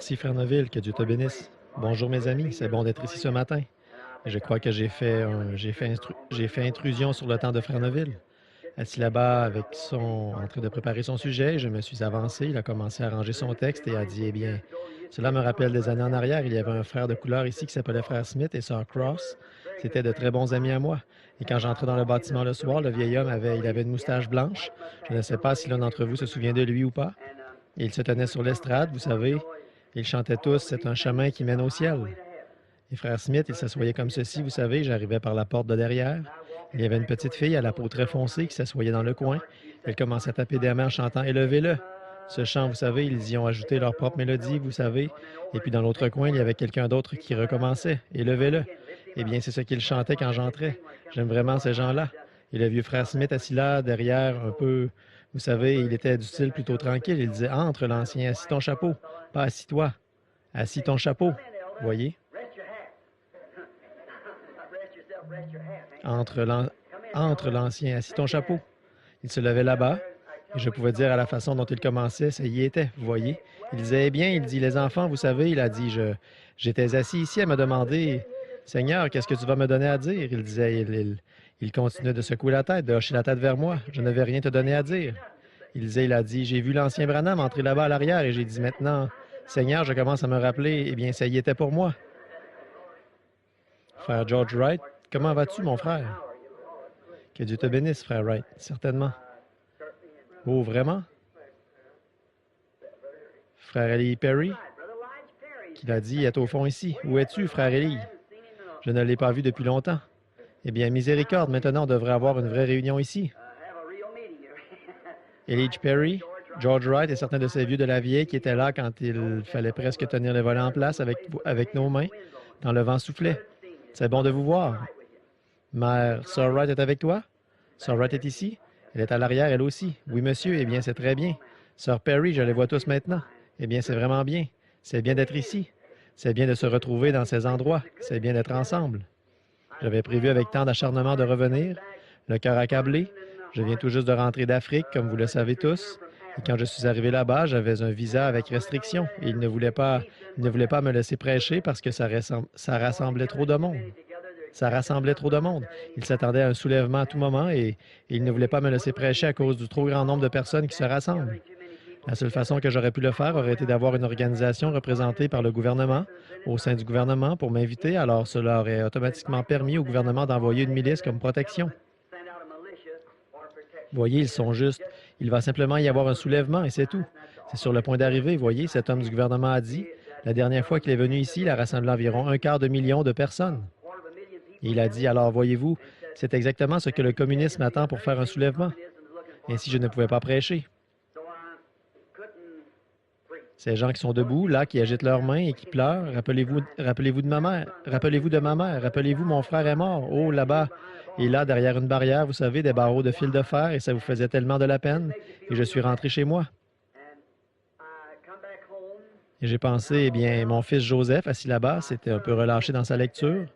Merci, Frère Neville, que Dieu te bénisse. Bonjour, mes amis, c'est bon d'être ici ce matin. Je crois que j'ai fait intrusion sur le temps de Frère Neville. Assis là-bas en train de préparer son sujet, je me suis avancé, il a commencé à ranger son texte et a dit, eh bien, cela me rappelle des années en arrière, il y avait un frère de couleur ici qui s'appelait Frère Smith et Sir Cross. C'étaient de très bons amis à moi. Et quand j'entrais dans le bâtiment le soir, le vieil homme il avait une moustache blanche. Je ne sais pas si l'un d'entre vous se souvient de lui ou pas. Et il se tenait sur l'estrade, vous savez. Ils chantaient tous, c'est un chemin qui mène au ciel. Et Frère Smith, il s'assoyait comme ceci, vous savez, j'arrivais par la porte de derrière. Il y avait une petite fille à la peau très foncée qui s'assoyait dans le coin. Elle commençait à taper des mains en chantant Élevez-le. Ce chant, vous savez, ils y ont ajouté leur propre mélodie, vous savez. Et puis dans l'autre coin, il y avait quelqu'un d'autre qui recommençait Élevez-le. Eh bien, c'est ce qu'ils chantaient quand j'entrais. J'aime vraiment ces gens-là. Et le vieux Frère Smith assis là, derrière, un peu, vous savez, il était du style plutôt tranquille. Il disait Entre, l'ancien, assis ton chapeau. Pas assis-toi. Assis ton chapeau. Voyez? Entre l'ancien, assis ton chapeau. Il se levait là-bas, et je pouvais dire à la façon dont il commençait, ça y était, vous voyez. Il disait, eh bien, il dit, les enfants, vous savez, il a dit, j'étais assis ici à me demander, Seigneur, qu'est-ce que tu vas me donner à dire? Il disait, il continuait de secouer la tête, de hocher la tête vers moi. Je ne vais rien te donner à dire. Il disait, il a dit, j'ai vu l'ancien Branham entrer là-bas à l'arrière, et j'ai dit, maintenant, Seigneur, je commence à me rappeler, eh bien, ça y était pour moi. Frère George Wright, comment vas-tu, mon frère? Que Dieu te bénisse, frère Wright, certainement. Oh, vraiment? Frère Eli Perry, qui l'a dit, est au fond ici. Où es-tu, frère Eli? Je ne l'ai pas vu depuis longtemps. Eh bien, miséricorde, maintenant, on devrait avoir une vraie réunion ici. Eli Perry, George Wright et certains de ces vieux de la vieille qui étaient là quand il fallait presque tenir les volets en place avec nos mains, quand le vent soufflait. C'est bon de vous voir. Mère, Sir Wright est avec toi? Sir Wright est ici? Elle est à l'arrière, elle aussi. Oui, monsieur. Eh bien, c'est très bien. Sir Perry, je les vois tous maintenant. Eh bien, c'est vraiment bien. C'est bien d'être ici. C'est bien de se retrouver dans ces endroits. C'est bien d'être ensemble. J'avais prévu avec tant d'acharnement de revenir, le cœur accablé. Je viens tout juste de rentrer d'Afrique, comme vous le savez tous. Et quand je suis arrivé là-bas, j'avais un visa avec restriction. Et il ne voulait pas me laisser prêcher parce que ça rassemblait trop de monde. Ça rassemblait trop de monde. Il s'attendait à un soulèvement à tout moment et il ne voulait pas me laisser prêcher à cause du trop grand nombre de personnes qui se rassemblent. La seule façon que j'aurais pu le faire aurait été d'avoir une organisation représentée par le gouvernement, au sein du gouvernement, pour m'inviter, alors cela aurait automatiquement permis au gouvernement d'envoyer une milice comme protection. Voyez, ils sont justes. Il va simplement y avoir un soulèvement et c'est tout. C'est sur le point d'arriver, voyez, cet homme du gouvernement a dit, la dernière fois qu'il est venu ici, il a rassemblé environ 1/4 de million de personnes. Et il a dit, alors voyez-vous, c'est exactement ce que le communisme attend pour faire un soulèvement. Ainsi, je ne pouvais pas prêcher. Ces gens qui sont debout, là, qui agitent leurs mains et qui pleurent, rappelez-vous de ma mère, rappelez-vous mon frère est mort, oh, là-bas, et là, derrière une barrière, vous savez, des barreaux de fil de fer, et ça vous faisait tellement de la peine, et je suis rentré chez moi. Et j'ai pensé, eh bien, mon fils Joseph, assis là-bas, s'était un peu relâché dans sa lecture.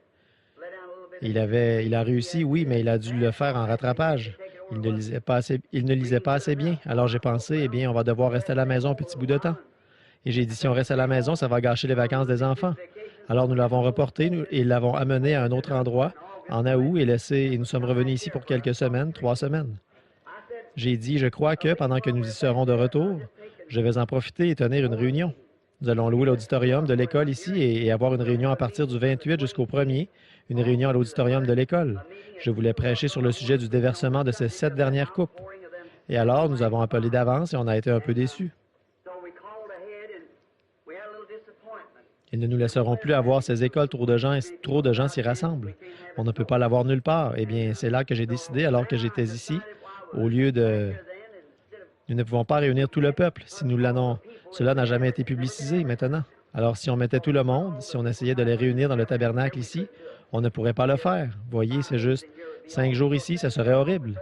Il a réussi, oui, mais il a dû le faire en rattrapage. Il ne lisait pas assez bien. Alors j'ai pensé, eh bien, on va devoir rester à la maison un petit bout de temps. Et j'ai dit, si on reste à la maison, ça va gâcher les vacances des enfants. Alors nous l'avons reporté et l'avons amené à un autre endroit, en août, et nous sommes revenus ici pour quelques semaines, 3 semaines. J'ai dit, je crois que pendant que nous y serons de retour, je vais en profiter et tenir une réunion. Nous allons louer l'auditorium de l'école ici et avoir une réunion à partir du 28 jusqu'au 1er, une réunion à l'auditorium de l'école. Je voulais prêcher sur le sujet du déversement de ces 7 dernières coupes. Et alors, nous avons appelé d'avance et on a été un peu déçus. Ils ne nous laisseront plus avoir ces écoles, trop de gens s'y rassemblent. On ne peut pas l'avoir nulle part. Eh bien, c'est là que j'ai décidé, alors que j'étais ici, au lieu de... Nous ne pouvons pas réunir tout le peuple. Si nous l'annonçons, cela n'a jamais été publicisé maintenant. Alors, si on mettait tout le monde, si on essayait de les réunir dans le tabernacle ici, on ne pourrait pas le faire. Voyez, c'est juste 5 jours ici, ça serait horrible.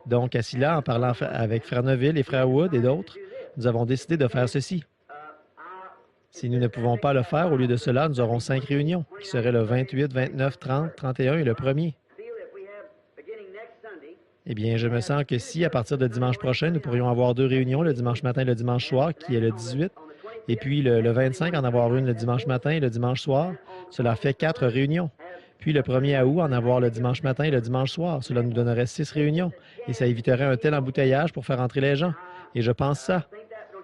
Donc, assis là, en parlant avec Frère Neville et Frère Wood et d'autres, nous avons décidé de faire ceci. Si nous ne pouvons pas le faire, au lieu de cela, nous aurons 5 réunions, qui seraient le 28, 29, 30, 31 et le 1er. Eh bien, je me sens que si, à partir de dimanche prochain, nous pourrions avoir 2 réunions, le dimanche matin et le dimanche soir, qui est le 18, Et puis le 25, en avoir une le dimanche matin et le dimanche soir. Cela fait 4 réunions. Puis le 1er août, en avoir le dimanche matin et le dimanche soir. Cela nous donnerait 6 réunions. Et ça éviterait un tel embouteillage pour faire entrer les gens. Et je pense ça.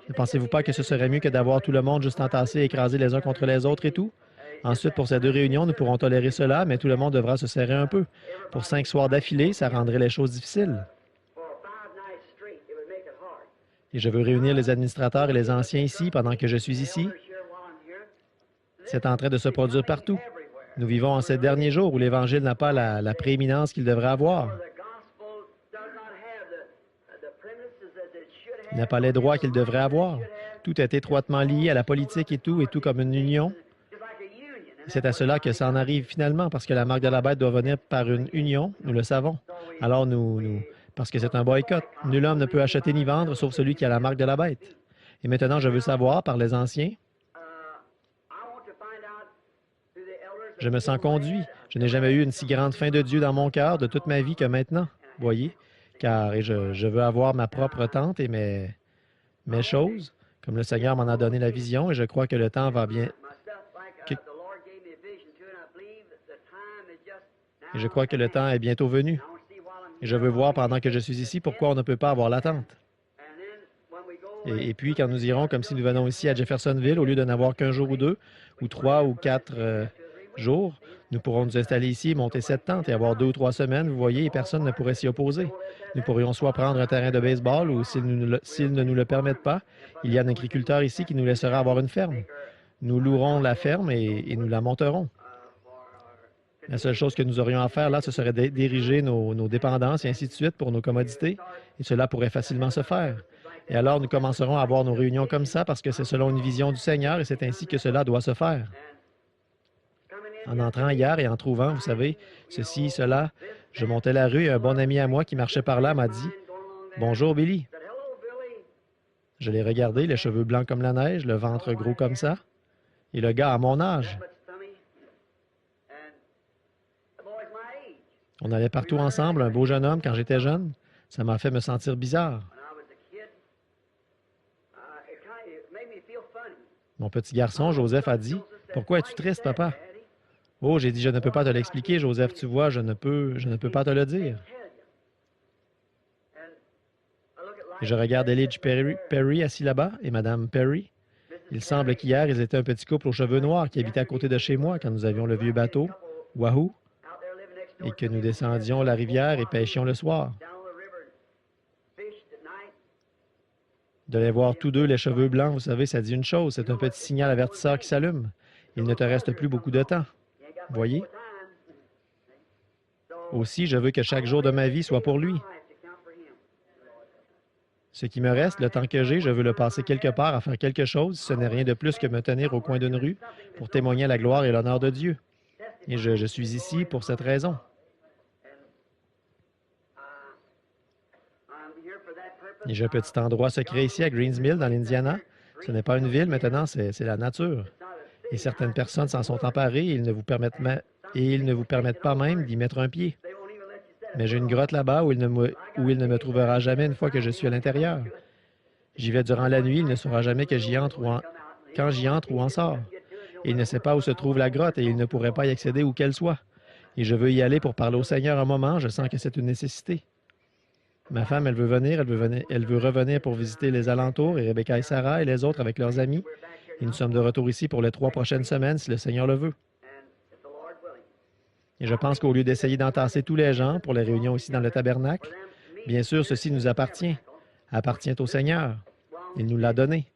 Ne pensez-vous pas que ce serait mieux que d'avoir tout le monde juste entassé, écrasé les uns contre les autres et tout? Ensuite, pour ces 2 réunions, nous pourrons tolérer cela, mais tout le monde devra se serrer un peu. Pour 5 soirs d'affilée, ça rendrait les choses difficiles. Et je veux réunir les administrateurs et les anciens ici pendant que je suis ici. C'est en train de se produire partout. Nous vivons en ces derniers jours où l'Évangile n'a pas la prééminence qu'il devrait avoir. Il n'a pas les droits qu'il devrait avoir. Tout est étroitement lié à la politique et tout comme une union. C'est à cela que ça en arrive finalement, parce que la marque de la bête doit venir par une union, nous le savons. Alors parce que c'est un boycott. Nul homme ne peut acheter ni vendre, sauf celui qui a la marque de la bête. Et maintenant, je veux savoir, par les anciens, je me sens conduit. Je n'ai jamais eu une si grande faim de Dieu dans mon cœur de toute ma vie que maintenant, voyez, car je veux avoir ma propre tente et mes choses, comme le Seigneur m'en a donné la vision, et je crois que le temps va bien. Et je crois que le temps est bientôt venu. Et je veux voir pendant que je suis ici pourquoi on ne peut pas avoir l'attente. Et puis, quand nous irons, comme si nous venons ici à Jeffersonville, au lieu de n'avoir qu'un jour ou 2, ou 3 ou 4 jours, nous pourrons nous installer ici, monter cette tente et avoir 2 ou 3 semaines, vous voyez, et personne ne pourrait s'y opposer. Nous pourrions soit prendre un terrain de baseball ou, s'ils ne nous le permettent pas, il y a un agriculteur ici qui nous laissera avoir une ferme. Nous louerons la ferme et nous la monterons. La seule chose que nous aurions à faire là, ce serait de diriger nos dépendances et ainsi de suite pour nos commodités, et cela pourrait facilement se faire. Et alors, nous commencerons à avoir nos réunions comme ça parce que c'est selon une vision du Seigneur et c'est ainsi que cela doit se faire. En entrant hier et en trouvant, vous savez, ceci, cela, je montais la rue et un bon ami à moi qui marchait par là m'a dit « Bonjour, Billy. » Je l'ai regardé, les cheveux blancs comme la neige, le ventre gros comme ça, et le gars à mon âge. On allait partout ensemble, un beau jeune homme quand j'étais jeune. Ça m'a fait me sentir bizarre. Mon petit garçon, Joseph, a dit « Pourquoi es-tu triste, papa? » Oh, j'ai dit « Je ne peux pas te l'expliquer, Joseph, tu vois, je ne peux pas te le dire. » Et je regarde Elijah Perry assis là-bas et Madame Perry. Il semble qu'hier, ils étaient un petit couple aux cheveux noirs qui habitait à côté de chez moi quand nous avions le vieux bateau, Wahoo, et que nous descendions la rivière et pêchions le soir. De les voir tous deux, les cheveux blancs, vous savez, ça dit une chose, c'est un petit signal avertisseur qui s'allume. Il ne te reste plus beaucoup de temps. Voyez? Aussi, je veux que chaque jour de ma vie soit pour lui. Ce qui me reste, le temps que j'ai, je veux le passer quelque part à faire quelque chose, si ce n'est rien de plus que me tenir au coin d'une rue pour témoigner la gloire et l'honneur de Dieu. Et je suis ici pour cette raison. Et j'ai un petit endroit secret ici à Greens Mill, dans l'Indiana. Ce n'est pas une ville maintenant, c'est la nature. Et certaines personnes s'en sont emparées et ils ne vous permettent pas même d'y mettre un pied. Mais j'ai une grotte là-bas où il ne me trouvera jamais une fois que je suis à l'intérieur. J'y vais durant la nuit, il ne saura jamais que quand j'y entre ou en sors. Et il ne sait pas où se trouve la grotte et il ne pourrait pas y accéder où qu'elle soit. Et je veux y aller pour parler au Seigneur un moment, je sens que c'est une nécessité. Ma femme, elle veut revenir pour visiter les alentours, et Rebecca et Sarah et les autres avec leurs amis. Et nous sommes de retour ici pour les 3 prochaines semaines, si le Seigneur le veut. Et je pense qu'au lieu d'essayer d'entasser tous les gens pour les réunions ici dans le tabernacle, bien sûr, ceci nous appartient au Seigneur. Il nous l'a donné.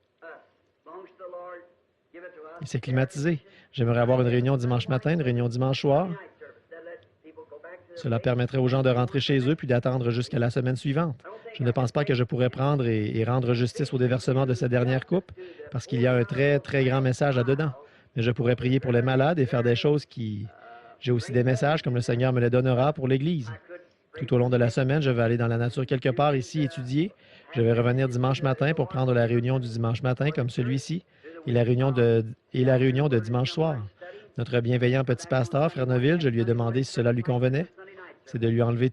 Et c'est climatisé. J'aimerais avoir une réunion dimanche matin, une réunion dimanche soir. Cela permettrait aux gens de rentrer chez eux puis d'attendre jusqu'à la semaine suivante. Je ne pense pas que je pourrais prendre et rendre justice au déversement de cette dernière coupe, parce qu'il y a un très, très grand message là-dedans. Mais je pourrais prier pour les malades et faire des choses qui... J'ai aussi des messages, comme le Seigneur me les donnera, pour l'Église. Tout au long de la semaine, je vais aller dans la nature quelque part ici étudier. Je vais revenir dimanche matin pour prendre la réunion du dimanche matin, comme celui-ci, et la réunion de dimanche soir. Notre bienveillant petit pasteur, Frère Neville, je lui ai demandé si cela lui convenait. C'est de lui enlever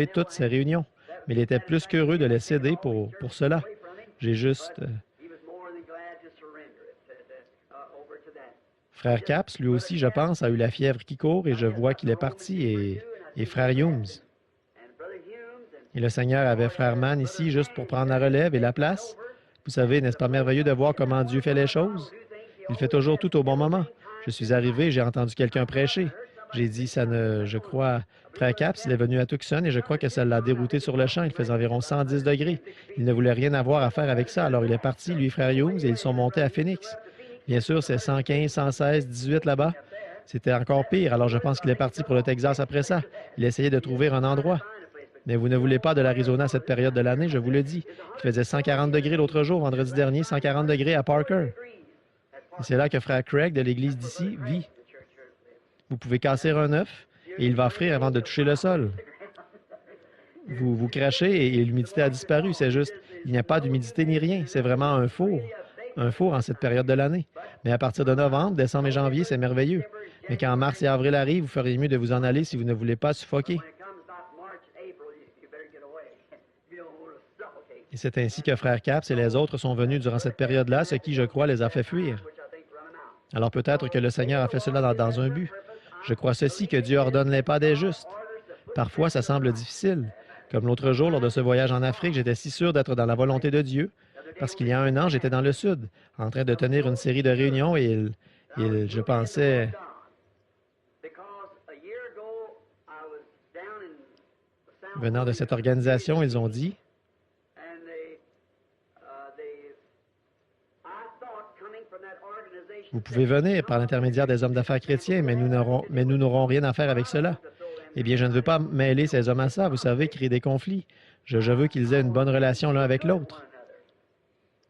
toutes ces réunions. Mais il était plus qu'heureux de les céder pour cela. J'ai juste... Frère Capps, lui aussi, je pense, a eu la fièvre qui court et je vois qu'il est parti et frère Humes. Et le Seigneur avait frère Mann ici juste pour prendre la relève et la place. Vous savez, n'est-ce pas merveilleux de voir comment Dieu fait les choses? Il fait toujours tout au bon moment. Je suis arrivé, j'ai entendu quelqu'un prêcher. J'ai dit, ça ne, je crois, frère Capps, il est venu à Tucson et je crois que ça l'a dérouté sur le champ. Il faisait environ 110 degrés. Il ne voulait rien avoir à faire avec ça. Alors il est parti, lui, frère Humes, et ils sont montés à Phoenix. Bien sûr, c'est 115, 116, 18 là-bas. C'était encore pire. Alors je pense qu'il est parti pour le Texas après ça. Il essayait de trouver un endroit. Mais vous ne voulez pas de l'Arizona à cette période de l'année, je vous le dis. Il faisait 140 degrés l'autre jour, vendredi dernier, 140 degrés à Parker. Et c'est là que frère Craig de l'église d'ici vit. Vous pouvez casser un œuf et il va frire avant de toucher le sol. Vous crachez et l'humidité a disparu. C'est juste, il n'y a pas d'humidité ni rien. C'est vraiment un four. Un four en cette période de l'année. Mais à partir de novembre, décembre et janvier, c'est merveilleux. Mais quand mars et avril arrivent, vous feriez mieux de vous en aller si vous ne voulez pas suffoquer. Et c'est ainsi que frère Capps et les autres sont venus durant cette période-là, ce qui, je crois, les a fait fuir. Alors peut-être que le Seigneur a fait cela dans un but. Je crois ceci, que Dieu ordonne les pas des justes. Parfois, ça semble difficile. Comme l'autre jour, lors de ce voyage en Afrique, j'étais si sûr d'être dans la volonté de Dieu, parce qu'il y a un an, j'étais dans le Sud, en train de tenir une série de réunions et je pensais, venant de cette organisation, ils ont dit, vous pouvez venir par l'intermédiaire des hommes d'affaires chrétiens, mais nous n'aurons rien à faire avec cela. Eh bien, je ne veux pas mêler ces hommes à ça, vous savez, créer des conflits. Je veux qu'ils aient une bonne relation l'un avec l'autre.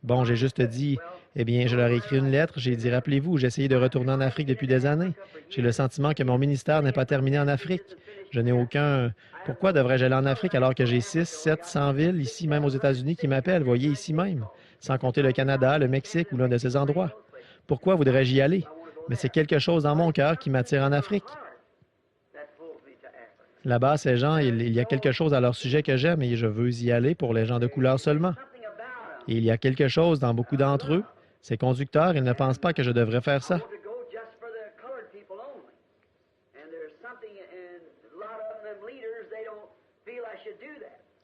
Bon, j'ai juste dit, eh bien, je leur ai écrit une lettre, j'ai dit, rappelez-vous, j'ai essayé de retourner en Afrique depuis des années. J'ai le sentiment que mon ministère n'est pas terminé en Afrique. Je n'ai aucun... Pourquoi devrais-je aller en Afrique alors que j'ai 6, 700 villes, ici même aux États-Unis, qui m'appellent, voyez, ici même, sans compter le Canada, le Mexique ou l'un de ces endroits? Pourquoi voudrais-je y aller? Mais c'est quelque chose dans mon cœur qui m'attire en Afrique. Là-bas, ces gens, il y a quelque chose à leur sujet que j'aime et je veux y aller pour les gens de couleur seulement. Et il y a quelque chose dans beaucoup d'entre eux. Ces conducteurs, ils ne pensent pas que je devrais faire ça.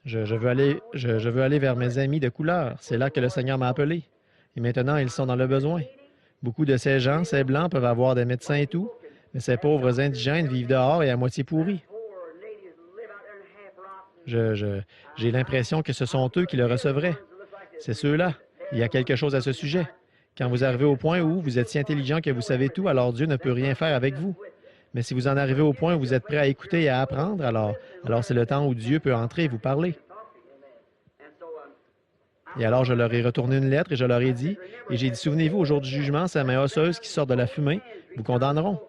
Je veux aller vers mes amis de couleur. C'est là que le Seigneur m'a appelé. Et maintenant, ils sont dans le besoin. Beaucoup de ces gens, ces Blancs, peuvent avoir des médecins et tout, mais ces pauvres indigènes vivent dehors et à moitié pourris. J'ai l'impression que ce sont eux qui le recevraient. C'est ceux-là. Il y a quelque chose à ce sujet. Quand vous arrivez au point où vous êtes si intelligent que vous savez tout, alors Dieu ne peut rien faire avec vous. Mais si vous en arrivez au point où vous êtes prêt à écouter et à apprendre, alors c'est le temps où Dieu peut entrer et vous parler. Et alors je leur ai retourné une lettre et je leur ai dit, et j'ai dit, souvenez-vous, au jour du jugement, ces mains osseuses qui sortent de la fumée vous condamneront.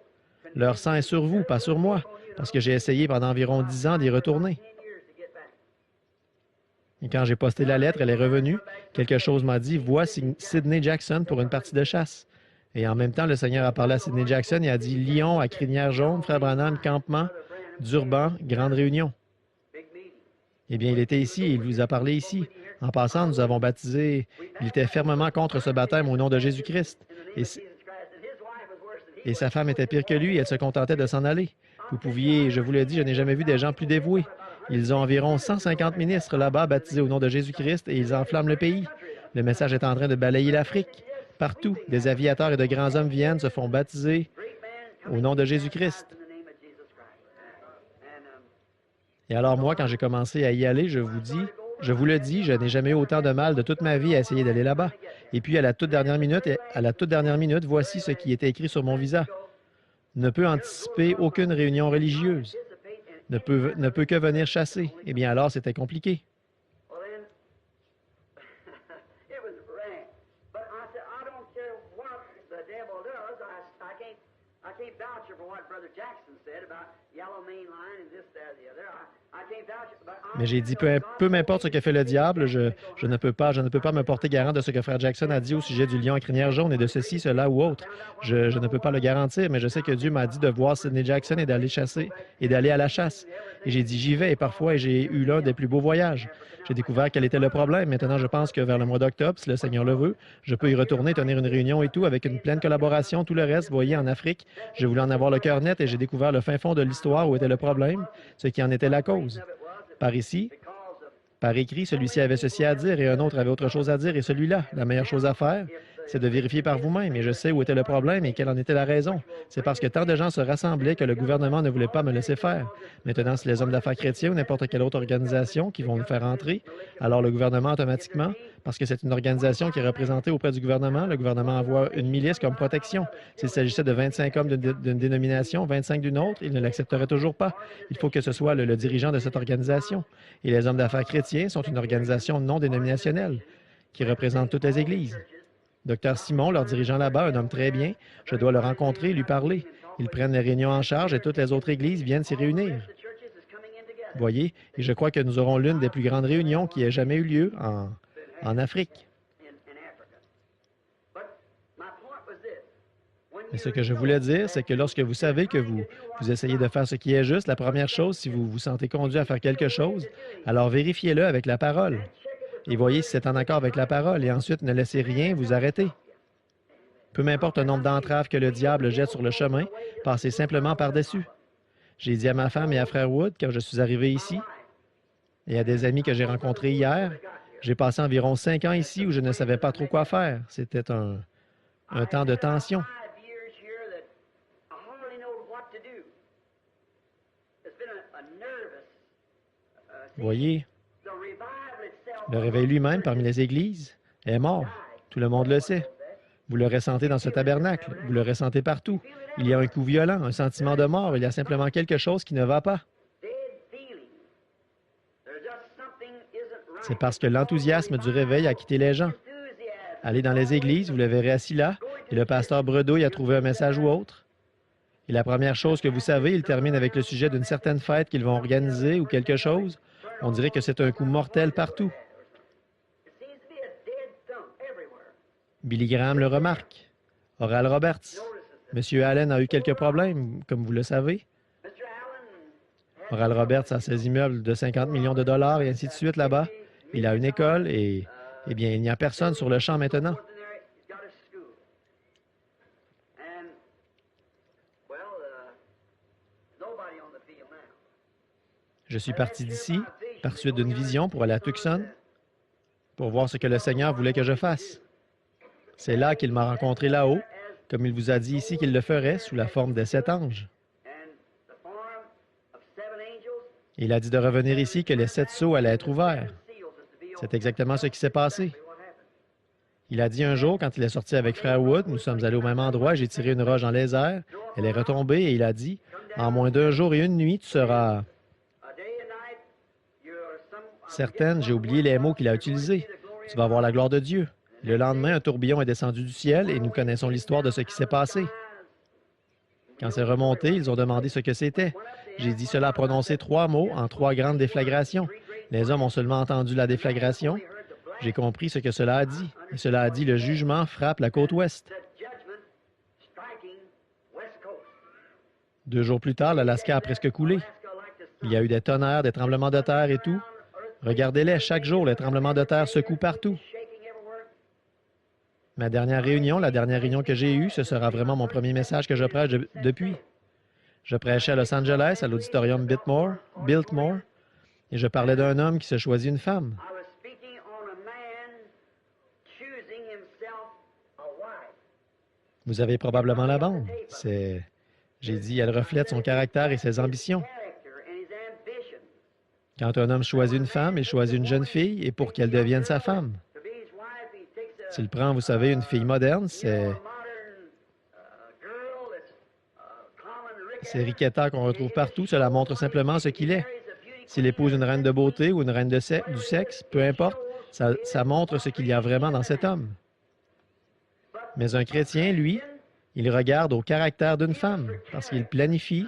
Leur sang est sur vous, pas sur moi, parce que j'ai essayé pendant environ 10 ans d'y retourner. Et quand j'ai posté la lettre, elle est revenue. Quelque chose m'a dit, vois Sidney Jackson pour une partie de chasse. Et en même temps, le Seigneur a parlé à Sidney Jackson et a dit, Lyon à Crinière Jaune, Frère Branham, campement, Durban, grande réunion. Eh bien, il était ici et il vous a parlé ici. En passant, nous avons baptisé. Il était fermement contre ce baptême au nom de Jésus-Christ. Et sa femme était pire que lui, elle se contentait de s'en aller. Vous pouviez, je vous le dis, je n'ai jamais vu des gens plus dévoués. Ils ont environ 150 ministres là-bas baptisés au nom de Jésus-Christ et ils enflamment le pays. Le message est en train de balayer l'Afrique. Partout, des aviateurs et de grands hommes viennent, se font baptiser au nom de Jésus-Christ. Et alors moi, quand j'ai commencé à y aller, je vous le dis, je n'ai jamais eu autant de mal de toute ma vie à essayer d'aller là-bas. Et puis à la toute dernière minute, voici ce qui était écrit sur mon visa. Ne peut anticiper aucune réunion religieuse. Ne peut que venir chasser. Eh bien alors, c'était compliqué. Mais j'ai dit, peu m'importe ce que fait le diable, je ne peux pas me porter garant de ce que Frère Jackson a dit au sujet du lion à crinière jaune et de ceci, cela ou autre. Je ne peux pas le garantir, mais je sais que Dieu m'a dit de voir Sidney Jackson et d'aller chasser et d'aller à la chasse. Et j'ai dit, j'y vais, et parfois, j'ai eu l'un des plus beaux voyages. J'ai découvert quel était le problème. Maintenant, je pense que vers le mois d'octobre, si le Seigneur le veut, je peux y retourner, tenir une réunion et tout, avec une pleine collaboration, tout le reste. Vous voyez, en Afrique, je voulais en avoir le cœur net et j'ai découvert le fin fond de l'histoire où était le problème, ce qui en était la cause. Par ici, par écrit, celui-ci avait ceci à dire et un autre avait autre chose à dire et celui-là, la meilleure chose à faire, c'est de vérifier par vous-même et je sais où était le problème et quelle en était la raison. C'est parce que tant de gens se rassemblaient que le gouvernement ne voulait pas me laisser faire. Maintenant, si les hommes d'affaires chrétiens ou n'importe quelle autre organisation qui vont me faire entrer, alors le gouvernement automatiquement, parce que c'est une organisation qui est représentée auprès du gouvernement, le gouvernement envoie une milice comme protection. S'il s'agissait de 25 hommes d'une dénomination, 25 d'une autre, ils ne l'accepteraient toujours pas. Il faut que ce soit le dirigeant de cette organisation. Et les hommes d'affaires chrétiens sont une organisation non dénominationnelle qui représente toutes les églises. Docteur Simon, leur dirigeant là-bas, un homme très bien, je dois le rencontrer et lui parler. Ils prennent les réunions en charge et toutes les autres églises viennent s'y réunir. Voyez, et je crois que nous aurons l'une des plus grandes réunions qui ait jamais eu lieu en Afrique. Mais ce que je voulais dire, c'est que lorsque vous savez que vous essayez de faire ce qui est juste, la première chose, si vous vous sentez conduit à faire quelque chose, alors vérifiez-le avec la parole. Et voyez si c'est en accord avec la parole, et ensuite ne laissez rien vous arrêter. Peu m'importe le nombre d'entraves que le diable jette sur le chemin, passez simplement par-dessus. J'ai dit à ma femme et à Frère Wood, quand je suis arrivé ici, et à des amis que j'ai rencontrés hier, j'ai passé environ 5 ans ici où je ne savais pas trop quoi faire. C'était un temps de tension. Voyez, le réveil lui-même parmi les églises est mort. Tout le monde le sait. Vous le ressentez dans ce tabernacle. Vous le ressentez partout. Il y a un coup violent, un sentiment de mort. Il y a simplement quelque chose qui ne va pas. C'est parce que l'enthousiasme du réveil a quitté les gens. Allez dans les églises, vous le verrez assis là, et le pasteur Bredouille a trouvé un message ou autre. Et la première chose que vous savez, il termine avec le sujet d'une certaine fête qu'ils vont organiser ou quelque chose. On dirait que c'est un coup mortel partout. Billy Graham le remarque. Oral Roberts. Monsieur Allen a eu quelques problèmes, comme vous le savez. Oral Roberts a ses immeubles de 50 millions de dollars et ainsi de suite là-bas. Il a une école et, eh bien, il n'y a personne sur le champ maintenant. Je suis parti d'ici, par suite d'une vision, pour aller à Tucson, pour voir ce que le Seigneur voulait que je fasse. C'est là qu'il m'a rencontré là-haut, comme il vous a dit ici qu'il le ferait, sous la forme des 7 anges. Il a dit de revenir ici, que les 7 sceaux allaient être ouverts. C'est exactement ce qui s'est passé. Il a dit un jour, quand il est sorti avec Frère Wood, nous sommes allés au même endroit, j'ai tiré une roche dans les airs, elle est retombée et il a dit, « En moins d'1 jour et 1 nuit, tu seras... » Certaines, j'ai oublié les mots qu'il a utilisés. Tu vas voir la gloire de Dieu. Le lendemain, un tourbillon est descendu du ciel et nous connaissons l'histoire de ce qui s'est passé. Quand c'est remonté, ils ont demandé ce que c'était. J'ai dit cela a prononcé 3 mots en 3 grandes déflagrations. Les hommes ont seulement entendu la déflagration. J'ai compris ce que cela a dit. Et cela a dit le jugement frappe la côte ouest. 2 jours plus tard, l'Alaska a presque coulé. Il y a eu des tonnerres, des tremblements de terre et tout. Regardez-les, chaque jour, les tremblements de terre secouent partout. Ma dernière réunion, la dernière réunion que j'ai eue, ce sera vraiment mon premier message que je prêche depuis. Je prêchais à Los Angeles, à l'auditorium Biltmore, et je parlais d'un homme qui se choisit une femme. Vous avez probablement la bande. J'ai dit, elle reflète son caractère et ses ambitions. Quand un homme choisit une femme, il choisit une jeune fille et pour qu'elle devienne sa femme. S'il prend, vous savez, une fille moderne, c'est Riquetta qu'on retrouve partout. Cela montre simplement ce qu'il est. S'il épouse une reine de beauté ou une reine du sexe, peu importe, ça montre ce qu'il y a vraiment dans cet homme. Mais un chrétien, lui, Il regarde au caractère d'une femme parce qu'il planifie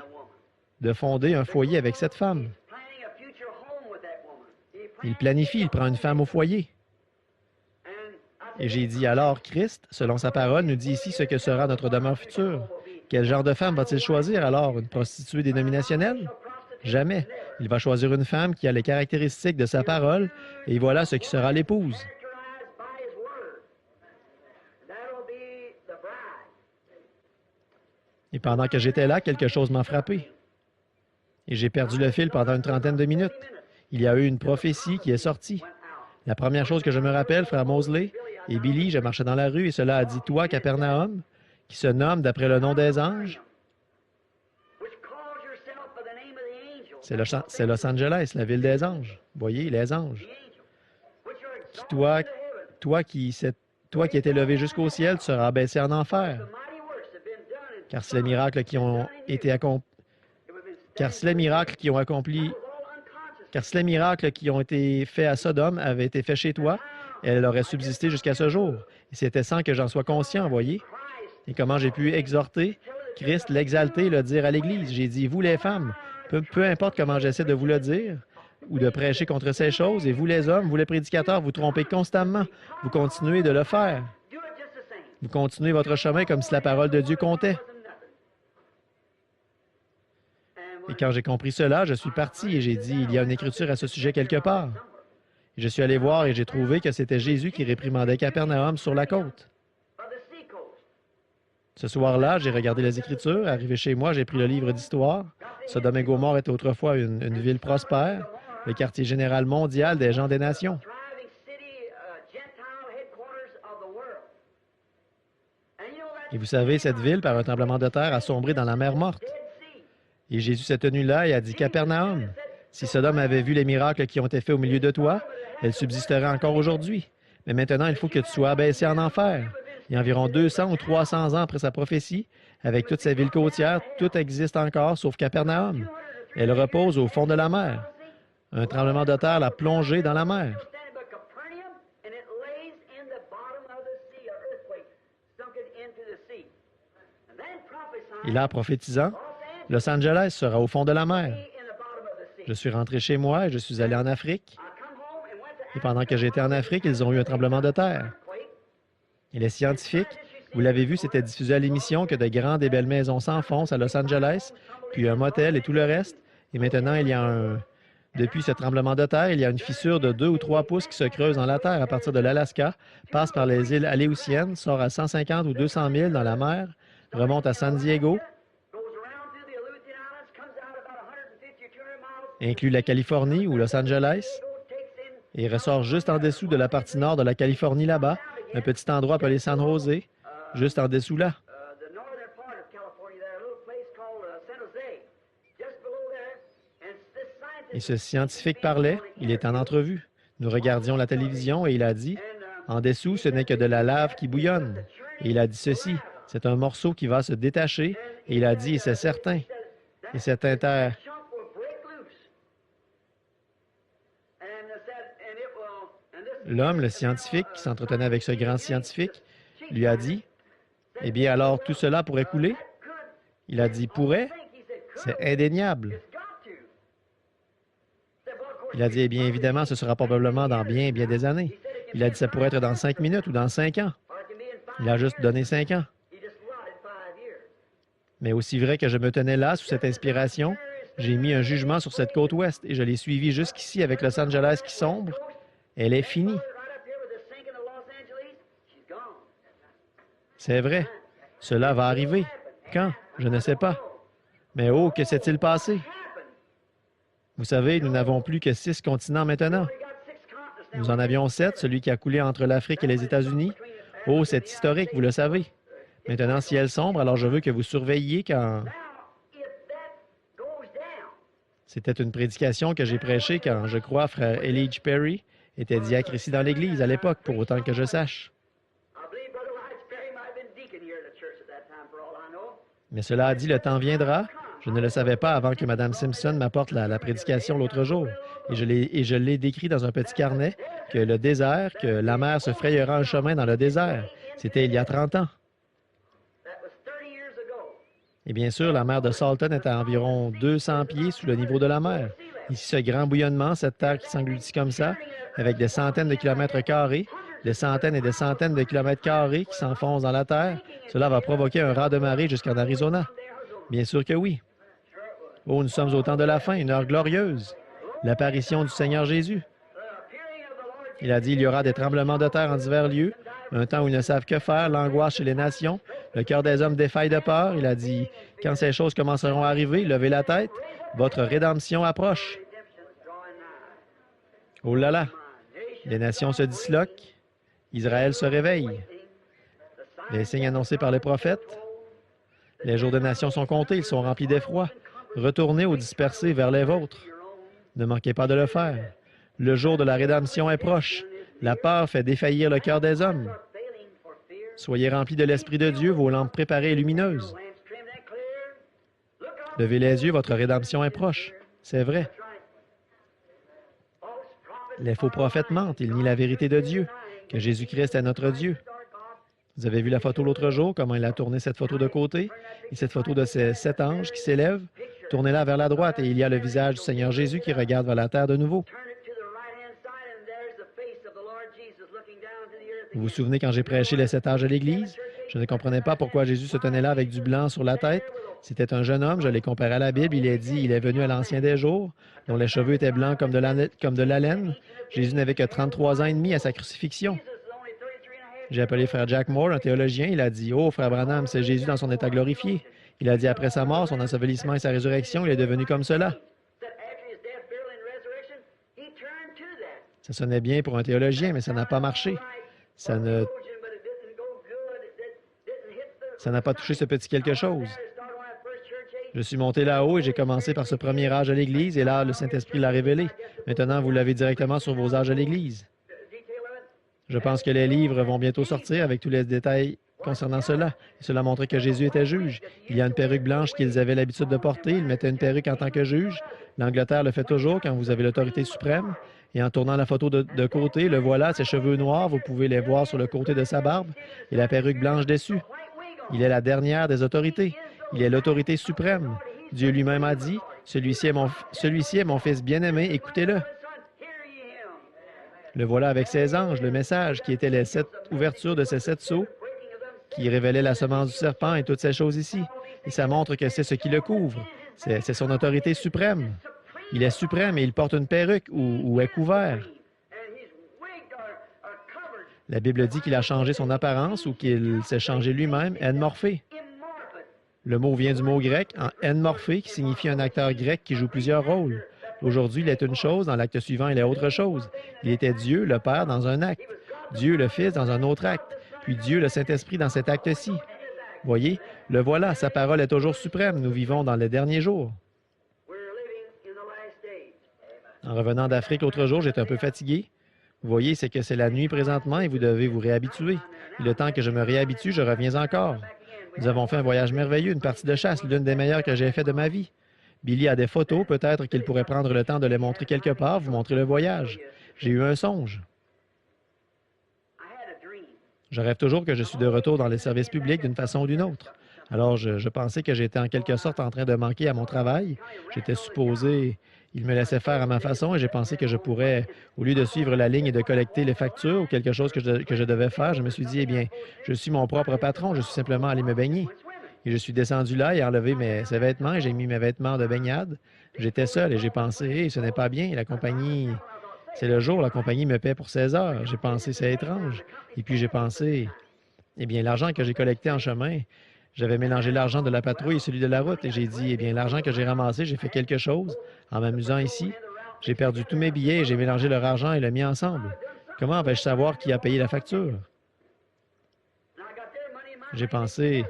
de fonder un foyer avec cette femme. Il planifie, il prend une femme au foyer. Et j'ai dit, alors Christ, selon sa parole, nous dit ici ce que sera notre demeure future. Quel genre de femme va-t-il choisir alors? Une prostituée dénominationnelle? Jamais. Il va choisir une femme qui a les caractéristiques de sa parole, et voilà ce qui sera l'épouse. Et pendant que j'étais là, quelque chose m'a frappé. Et j'ai perdu le fil pendant une trentaine de minutes. Il y a eu une prophétie qui est sortie. La première chose que je me rappelle, frère Mosley et Billy, je marchais dans la rue et cela a dit, toi, Capernaum, qui se nomme d'après le nom des anges. C'est Los Angeles, la ville des anges. Voyez, les anges. Toi qui étais levé jusqu'au ciel, tu seras abaissé en enfer. Car si les miracles qui ont été accomplis, car si les miracles qui ont été faits à Sodome avaient été faits chez toi, elle aurait subsisté jusqu'à ce jour. Et c'était sans que j'en sois conscient, voyez. Et comment j'ai pu exhorter Christ, l'exalter, le dire à l'Église. J'ai dit, vous les femmes, peu importe comment j'essaie de vous le dire ou de prêcher contre ces choses, et vous les hommes, vous les prédicateurs, vous trompez constamment. Vous continuez de le faire. Vous continuez votre chemin comme si la parole de Dieu comptait. Et quand j'ai compris cela, je suis parti et j'ai dit, il y a une écriture à ce sujet quelque part. Et je suis allé voir et j'ai trouvé que c'était Jésus qui réprimandait Capernaum sur la côte. Ce soir-là, j'ai regardé les Écritures. Arrivé chez moi, j'ai pris le livre d'histoire. Sodome et Gomorrhe était autrefois une ville prospère, le quartier général mondial des gens des nations. Et vous savez, cette ville, par un tremblement de terre, a sombré dans la mer Morte. Et Jésus s'est tenu là et a dit, Capernaum, si Sodome avait vu les miracles qui ont été faits au milieu de toi, elle subsisterait encore aujourd'hui. Mais maintenant, il faut que tu sois abaissé en enfer. Et environ 200 ou 300 ans après sa prophétie, avec toutes ces villes côtières, tout existe encore, sauf Capernaum. Elle repose au fond de la mer. Un tremblement de terre l'a plongée dans la mer. Et là, prophétisant, Los Angeles sera au fond de la mer. Je suis rentré chez moi et je suis allé en Afrique. Et pendant que j'étais en Afrique, ils ont eu un tremblement de terre. Et les scientifiques, vous l'avez vu, c'était diffusé à l'émission que de grandes et belles maisons s'enfoncent à Los Angeles, puis un motel et tout le reste. Et maintenant, depuis ce tremblement de terre, il y a une fissure de 2 ou 3 pouces qui se creuse dans la terre à partir de l'Alaska, passe par les îles Aléoutiennes, sort à 150 ou 200 000 dans la mer, remonte à San Diego, inclut la Californie ou Los Angeles, et ressort juste en dessous de la partie nord de la Californie là-bas, un petit endroit appelé San José, juste en dessous là. Et ce scientifique parlait, il est en entrevue. Nous regardions la télévision et il a dit, en dessous, ce n'est que de la lave qui bouillonne. Et il a dit ceci, c'est un morceau qui va se détacher, et il a dit, et c'est certain, et c'est L'homme, le scientifique, qui s'entretenait avec ce grand scientifique, lui a dit, « Eh bien, alors tout cela pourrait couler? » Il a dit, « Pourrait? C'est indéniable. » Il a dit, « Eh bien, évidemment, ce sera probablement dans bien des années. » Il a dit, « Ça pourrait être dans 5 minutes ou dans 5 ans. » Il a juste donné 5 ans. Mais aussi vrai que je me tenais là, sous cette inspiration, j'ai mis un jugement sur cette côte ouest et je l'ai suivi jusqu'ici avec Los Angeles qui sombre. Elle est finie. C'est vrai. Cela va arriver. Quand? Je ne sais pas. Mais oh, que s'est-il passé? Vous savez, nous n'avons plus que 6 continents maintenant. Nous en avions 7, celui qui a coulé entre l'Afrique et les États-Unis. Oh, c'est historique, vous le savez. Maintenant, si elle sombre, alors je veux que vous surveilliez quand... C'était une prédication que j'ai prêchée quand, je crois, frère Elijah Perry était diacre ici dans l'Église à l'époque, pour autant que je sache. Mais cela a dit, le temps viendra. Je ne le savais pas avant que Mme Simpson m'apporte la prédication l'autre jour. Et je l'ai décrit dans un petit carnet, que le désert, que la mer se frayera un chemin dans le désert. C'était il y a 30 ans. Et bien sûr, la mer de Salton est à environ 200 pieds sous le niveau de la mer. Ici, ce grand bouillonnement, cette terre qui s'engloutit comme ça, avec des centaines de kilomètres carrés, des centaines et des centaines de kilomètres carrés qui s'enfoncent dans la terre, cela va provoquer un raz de marée jusqu'en Arizona. Bien sûr que oui. Oh, nous sommes au temps de la fin, une heure glorieuse. L'apparition du Seigneur Jésus. Il a dit, il y aura des tremblements de terre en divers lieux, un temps où ils ne savent que faire, l'angoisse chez les nations, le cœur des hommes défaille de peur. Il a dit, quand ces choses commenceront à arriver, levez la tête, votre rédemption approche. Oh là là, les nations se disloquent, Israël se réveille. Les signes annoncés par les prophètes, les jours des nations sont comptés, ils sont remplis d'effroi. Retournez ou dispersez vers les vôtres. Ne manquez pas de le faire. Le jour de la rédemption est proche. La peur fait défaillir le cœur des hommes. Soyez remplis de l'Esprit de Dieu, vos lampes préparées et lumineuses. Levez les yeux, votre rédemption est proche. C'est vrai. Les faux prophètes mentent, ils nient la vérité de Dieu, que Jésus-Christ est notre Dieu. Vous avez vu la photo l'autre jour, comment il a tourné cette photo de côté, et cette photo de ces 7 anges qui s'élèvent. Tournez-la vers la droite et il y a le visage du Seigneur Jésus qui regarde vers la terre de nouveau. Vous vous souvenez quand j'ai prêché les 7 âges à l'Église? Je ne comprenais pas pourquoi Jésus se tenait là avec du blanc sur la tête. C'était un jeune homme, je l'ai comparé à la Bible. Il est dit, il est venu à l'ancien des jours, dont les cheveux étaient blancs comme de la laine. Jésus n'avait que 33 ans et demi à sa crucifixion. J'ai appelé frère Jack Moore, un théologien. Il a dit, « Oh, frère Branham, c'est Jésus dans son état glorifié. » Il a dit, après sa mort, son ensevelissement et sa résurrection, il est devenu comme cela. Ça sonnait bien pour un théologien, mais ça n'a pas marché. Ça n'a pas touché ce petit quelque chose. Je suis monté là-haut et j'ai commencé par ce premier âge à l'Église, et là, le Saint-Esprit l'a révélé. Maintenant, vous l'avez directement sur vos âges à l'Église. Je pense que les livres vont bientôt sortir avec tous les détails concernant cela. Et cela montrait que Jésus était juge. Il y a une perruque blanche qu'ils avaient l'habitude de porter. Ils mettaient une perruque en tant que juge. L'Angleterre le fait toujours quand vous avez l'autorité suprême. Et en tournant la photo de côté, le voilà, ses cheveux noirs, vous pouvez les voir sur le côté de sa barbe, et la perruque blanche dessus. Il est la dernière des autorités. Il est l'autorité suprême. Dieu lui-même a dit, celui-ci est mon fils bien-aimé, écoutez-le. Le voilà avec ses anges, le message qui était les 7 ouvertures de ces 7 sceaux, qui révélait la semence du serpent et toutes ces choses ici. Et ça montre que c'est ce qui le couvre. C'est son autorité suprême. Il est suprême et il porte une perruque ou est couvert. La Bible dit qu'il a changé son apparence ou qu'il s'est changé lui-même, enmorphé. Le mot vient du mot grec, en enmorphé, qui signifie un acteur grec qui joue plusieurs rôles. Aujourd'hui, il est une chose, dans l'acte suivant, il est autre chose. Il était Dieu, le Père, dans un acte, Dieu, le Fils, dans un autre acte, puis Dieu, le Saint-Esprit, dans cet acte-ci. Voyez, le voilà, sa parole est toujours suprême, nous vivons dans les derniers jours. En revenant d'Afrique l'autre jour, j'étais un peu fatigué. Vous voyez, c'est que c'est la nuit présentement et vous devez vous réhabituer. Et le temps que je me réhabitue, je reviens encore. Nous avons fait un voyage merveilleux, une partie de chasse, l'une des meilleures que j'ai fait de ma vie. Billy a des photos, peut-être qu'il pourrait prendre le temps de les montrer quelque part, vous montrer le voyage. J'ai eu un songe. Je rêve toujours que je suis de retour dans les services publics d'une façon ou d'une autre. Alors, je pensais que j'étais en quelque sorte en train de manquer à mon travail. J'étais supposé... Il me laissait faire à ma façon et j'ai pensé que je pourrais, au lieu de suivre la ligne et de collecter les factures ou quelque chose que je devais faire, je me suis dit, eh bien, je suis mon propre patron, je suis simplement allé me baigner. Et je suis descendu là et enlevé ses vêtements et j'ai mis mes vêtements de baignade. J'étais seul et j'ai pensé, hey, ce n'est pas bien, la compagnie, c'est le jour, la compagnie me paie pour 16 heures. J'ai pensé, c'est étrange. Et puis j'ai pensé, eh bien, l'argent que j'ai collecté en chemin, j'avais mélangé l'argent de la patrouille et celui de la route et j'ai dit, eh bien, l'argent que j'ai ramassé, j'ai fait quelque chose en m'amusant ici. J'ai perdu tous mes billets et j'ai mélangé leur argent et le mis ensemble. Comment vais-je savoir qui a payé la facture? J'ai pensé,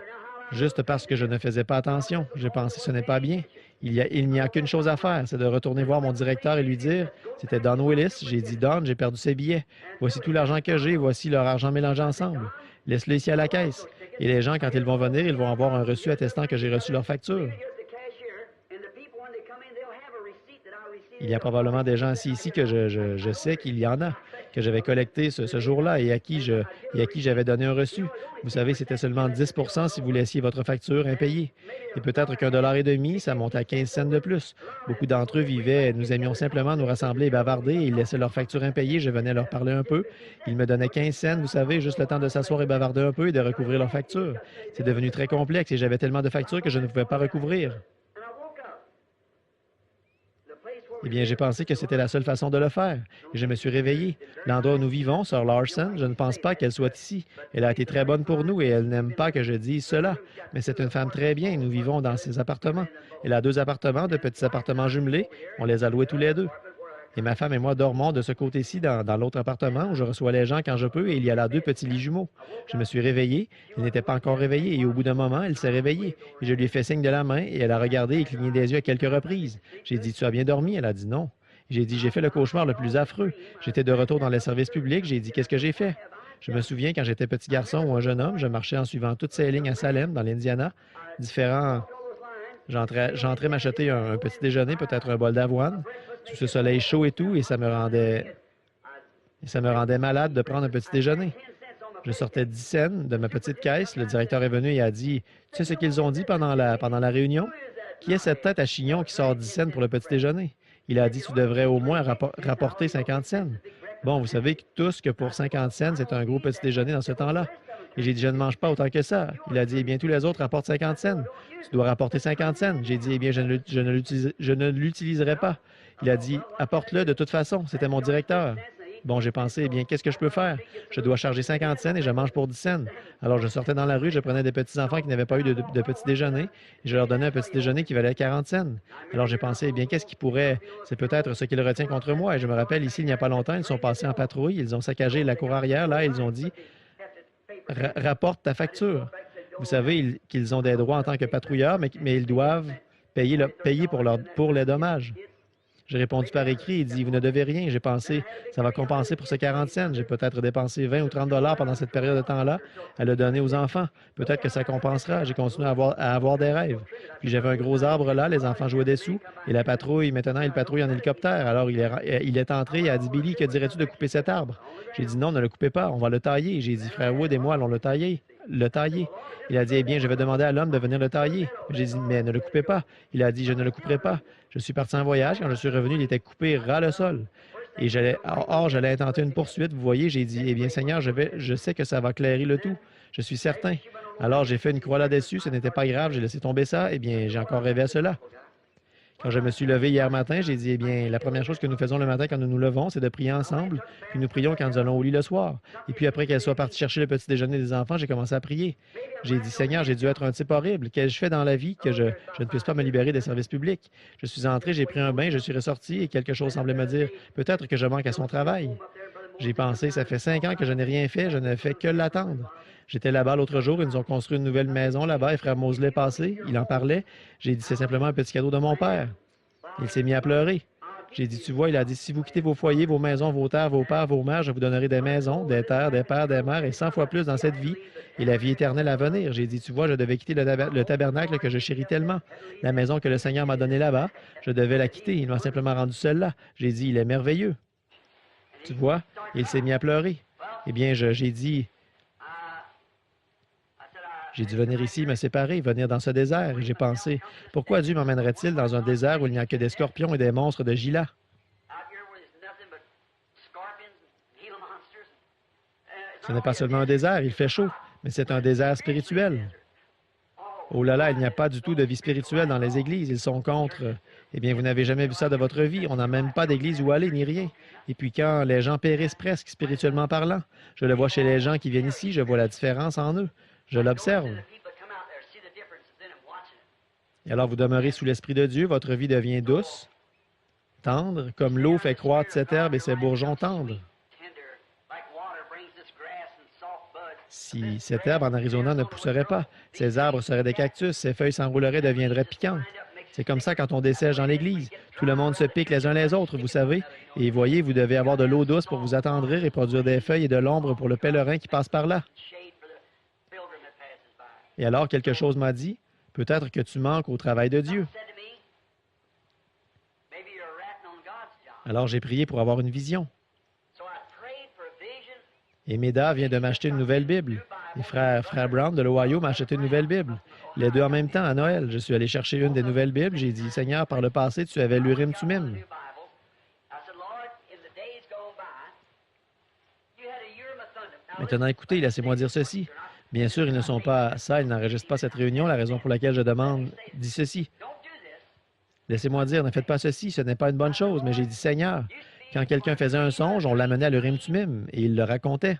juste parce que je ne faisais pas attention, j'ai pensé, ce n'est pas bien. Il n'y a qu'une chose à faire, c'est de retourner voir mon directeur et lui dire, c'était Don Willis, j'ai dit, Don, j'ai perdu ses billets. Voici tout l'argent que j'ai, voici leur argent mélangé ensemble. Laisse-le ici à la caisse. Et les gens, quand ils vont venir, ils vont avoir un reçu attestant que j'ai reçu leur facture. Il y a probablement des gens assis ici que je sais qu'il y en a, que j'avais collecté ce jour-là et à qui j'avais donné un reçu. Vous savez, c'était seulement 10 % si vous laissiez votre facture impayée. Et peut-être qu'un dollar et demi, ça monte à 15 cents de plus. Beaucoup d'entre eux vivaient, nous aimions simplement nous rassembler et bavarder, et ils laissaient leurs factures impayées, je venais leur parler un peu. Ils me donnaient 15 cents, vous savez, juste le temps de s'asseoir et bavarder un peu et de recouvrir leurs factures. C'est devenu très complexe et j'avais tellement de factures que je ne pouvais pas recouvrir. Eh bien, j'ai pensé que c'était la seule façon de le faire. Et je me suis réveillé. L'endroit où nous vivons, Sir Larson, je ne pense pas qu'elle soit ici. Elle a été très bonne pour nous et elle n'aime pas que je dise cela. Mais c'est une femme très bien. Nous vivons dans ses appartements. Elle a 2 appartements, de petits appartements jumelés. On les a loués tous les deux. Et ma femme et moi dormons de ce côté-ci dans l'autre appartement où je reçois les gens quand je peux et il y a là 2 petits lits jumeaux. Je me suis réveillé. Elle n'était pas encore réveillée et au bout d'un moment, elle s'est réveillée. Et je lui ai fait signe de la main et elle a regardé et cligné des yeux à quelques reprises. J'ai dit, tu as bien dormi? Elle a dit non. J'ai dit, j'ai fait le cauchemar le plus affreux. J'étais de retour dans les services publics. J'ai dit, qu'est-ce que j'ai fait? Je me souviens quand j'étais petit garçon ou un jeune homme, je marchais en suivant toutes ces lignes à Salem, dans l'Indiana, différents. J'entrais m'acheter un petit déjeuner, peut-être un bol d'avoine, sous ce soleil chaud et tout, et ça me rendait malade de prendre un petit déjeuner. Je sortais 10 cents de ma petite caisse. Le directeur est venu et a dit, tu sais ce qu'ils ont dit pendant la réunion? Qui est cette tête à chignon qui sort 10 cents pour le petit déjeuner? Il a dit, tu devrais au moins rapporter 50 cents. Bon, vous savez tous que pour 50 cents, c'est un gros petit déjeuner dans ce temps-là. Et j'ai dit, je ne mange pas autant que ça. Il a dit, eh bien, tous les autres rapportent 50 cents. Tu dois rapporter 50 cents. J'ai dit, eh bien, je ne l'utiliserai pas. Il a dit, apporte-le de toute façon. C'était mon directeur. Bon, j'ai pensé, eh bien, qu'est-ce que je peux faire? Je dois charger 50 cents et je mange pour 10 cents. Alors, je sortais dans la rue, je prenais des petits-enfants qui n'avaient pas eu de petit déjeuner et je leur donnais un petit déjeuner qui valait 40 cents. Alors, j'ai pensé, eh bien, qu'est-ce qui pourrait... C'est peut-être ce qu'il retient contre moi. Et je me rappelle, ici, il n'y a pas longtemps, ils sont passés en patrouille, ils ont saccagé la cour arrière. Là, ils ont dit, rapporte ta facture. Vous savez qu'ils ont des droits en tant que patrouilleurs, mais ils doivent payer pour les dommages. J'ai répondu par écrit, il dit, vous ne devez rien. J'ai pensé, ça va compenser pour ce 40 cents. J'ai peut-être dépensé 20 ou 30 dollars pendant cette période de temps-là à le donner aux enfants. Peut-être que ça compensera. J'ai continué à avoir des rêves. Puis j'avais un gros arbre là, les enfants jouaient dessous, et la patrouille, maintenant, il patrouille en hélicoptère. Alors il est entré et a dit, Billy, que dirais-tu de couper cet arbre? J'ai dit, non, ne le coupez pas, on va le tailler. J'ai dit, frère Wood et moi allons le tailler. Le tailler. Il a dit, eh bien, je vais demander à l'homme de venir le tailler. J'ai dit, mais ne le coupez pas. Il a dit, je ne le couperai pas. Je suis parti en voyage. Quand je suis revenu, il était coupé ras le sol. Et j'allais intenter une poursuite. Vous voyez, j'ai dit, eh bien, Seigneur, je sais que ça va clairer le tout. Je suis certain. Alors, j'ai fait une croix là-dessus. Ce n'était pas grave. J'ai laissé tomber ça. Eh bien, j'ai encore rêvé à cela. Quand je me suis levé hier matin, j'ai dit, eh bien, la première chose que nous faisons le matin quand nous nous levons, c'est de prier ensemble, puis nous prions quand nous allons au lit le soir. Et puis après qu'elle soit partie chercher le petit déjeuner des enfants, j'ai commencé à prier. J'ai dit, Seigneur, j'ai dû être un type horrible. Qu'ai-je fait dans la vie que je ne puisse pas me libérer des services publics? Je suis entré, j'ai pris un bain, je suis ressorti et quelque chose semblait me dire, peut-être que je manque à son travail. J'ai pensé, ça fait 5 ans que je n'ai rien fait, je ne fais que l'attendre. J'étais là-bas l'autre jour, ils nous ont construit une nouvelle maison là-bas et frère Mosley est passé, il en parlait. J'ai dit, c'est simplement un petit cadeau de mon père. Il s'est mis à pleurer. J'ai dit, tu vois, il a dit, si vous quittez vos foyers, vos maisons, vos terres, vos pères, vos mères, je vous donnerai des maisons, des terres, des pères, des mères et 100 fois plus dans cette vie et la vie éternelle à venir. J'ai dit, tu vois, je devais quitter le tabernacle que je chéris tellement. La maison que le Seigneur m'a donnée là-bas, je devais la quitter. Il m'a simplement rendu seul là. J'ai dit, il est merveilleux. Tu vois, il s'est mis à pleurer. Eh bien, j'ai dû venir ici, me séparer, venir dans ce désert. Et j'ai pensé, pourquoi Dieu m'emmènerait-il dans un désert où il n'y a que des scorpions et des monstres de Gila? Ce n'est pas seulement un désert, il fait chaud, mais c'est un désert spirituel. Oh là là, il n'y a pas du tout de vie spirituelle dans les églises. Ils sont contre. Eh bien, vous n'avez jamais vu ça de votre vie. On n'a même pas d'église où aller, ni rien. Et puis quand les gens périssent presque, spirituellement parlant, je le vois chez les gens qui viennent ici, je vois la différence en eux. Je l'observe. Et alors vous demeurez sous l'Esprit de Dieu, votre vie devient douce, tendre, comme l'eau fait croître cette herbe et ses bourgeons tendres. Si cette herbe en Arizona ne pousserait pas, ces arbres seraient des cactus, ces feuilles s'enrouleraient, deviendraient piquantes. C'est comme ça quand on dessèche dans l'Église. Tout le monde se pique les uns les autres, vous savez. Et voyez, vous devez avoir de l'eau douce pour vous attendrir et produire des feuilles et de l'ombre pour le pèlerin qui passe par là. Et alors, quelque chose m'a dit, peut-être que tu manques au travail de Dieu. Alors, j'ai prié pour avoir une vision. Et Méda vient de m'acheter une nouvelle Bible. Les frères Brown de l'Ohio m'ont acheté une nouvelle Bible. Les deux en même temps, à Noël. Je suis allé chercher une des nouvelles Bibles. J'ai dit, Seigneur, par le passé, tu avais l'Urim Thummim. Maintenant, écoutez, laissez-moi dire ceci. Bien sûr, ils ne sont pas ça, ils n'enregistrent pas cette réunion. La raison pour laquelle je demande dit ceci. Laissez-moi dire, ne faites pas ceci, ce n'est pas une bonne chose. Mais j'ai dit, Seigneur, quand quelqu'un faisait un songe, on l'amenait à l'Urim Thummim et il le racontait.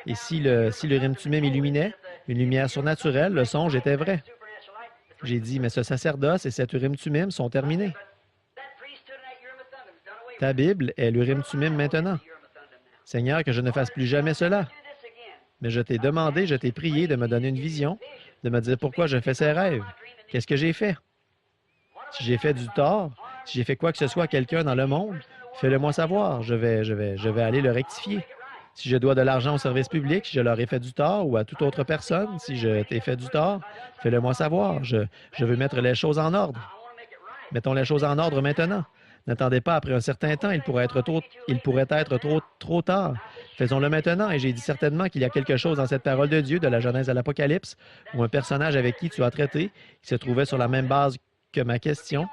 Et si l'Urim Thummim illuminait, une lumière surnaturelle, le songe était vrai. J'ai dit, mais ce sacerdoce et cet Urim Thummim sont terminés. Ta Bible est l'Urim Thummim maintenant. Seigneur, que je ne fasse plus jamais cela. Mais je t'ai demandé, je t'ai prié de me donner une vision, de me dire pourquoi je fais ces rêves. Qu'est-ce que j'ai fait? Si j'ai fait du tort, si j'ai fait quoi que ce soit à quelqu'un dans le monde, fais-le-moi savoir. Je vais aller le rectifier. Si je dois de l'argent au service public, si je leur ai fait du tort ou à toute autre personne, si je t'ai fait du tort, fais-le-moi savoir. Je veux mettre les choses en ordre. Mettons les choses en ordre maintenant. N'attendez pas après un certain temps, il pourrait être trop tard. Faisons-le maintenant, et j'ai dit certainement qu'il y a quelque chose dans cette parole de Dieu, de la Genèse à l'Apocalypse, ou un personnage avec qui tu as traité, qui se trouvait sur la même base que ma question.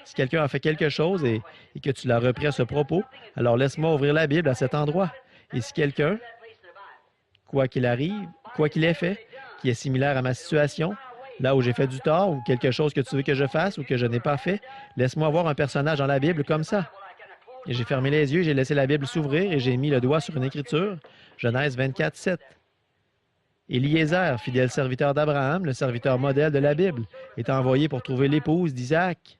Si quelqu'un a fait quelque chose et que tu l'as repris à ce propos, alors laisse-moi ouvrir la Bible à cet endroit. Et si quelqu'un, quoi qu'il arrive, quoi qu'il ait fait, qui est similaire à ma situation, là où j'ai fait du tort ou quelque chose que tu veux que je fasse ou que je n'ai pas fait, laisse-moi voir un personnage dans la Bible comme ça. Et j'ai fermé les yeux, j'ai laissé la Bible s'ouvrir et j'ai mis le doigt sur une écriture, Genèse 24, 7. Éliézer, fidèle serviteur d'Abraham, le serviteur modèle de la Bible, est envoyé pour trouver l'épouse d'Isaac.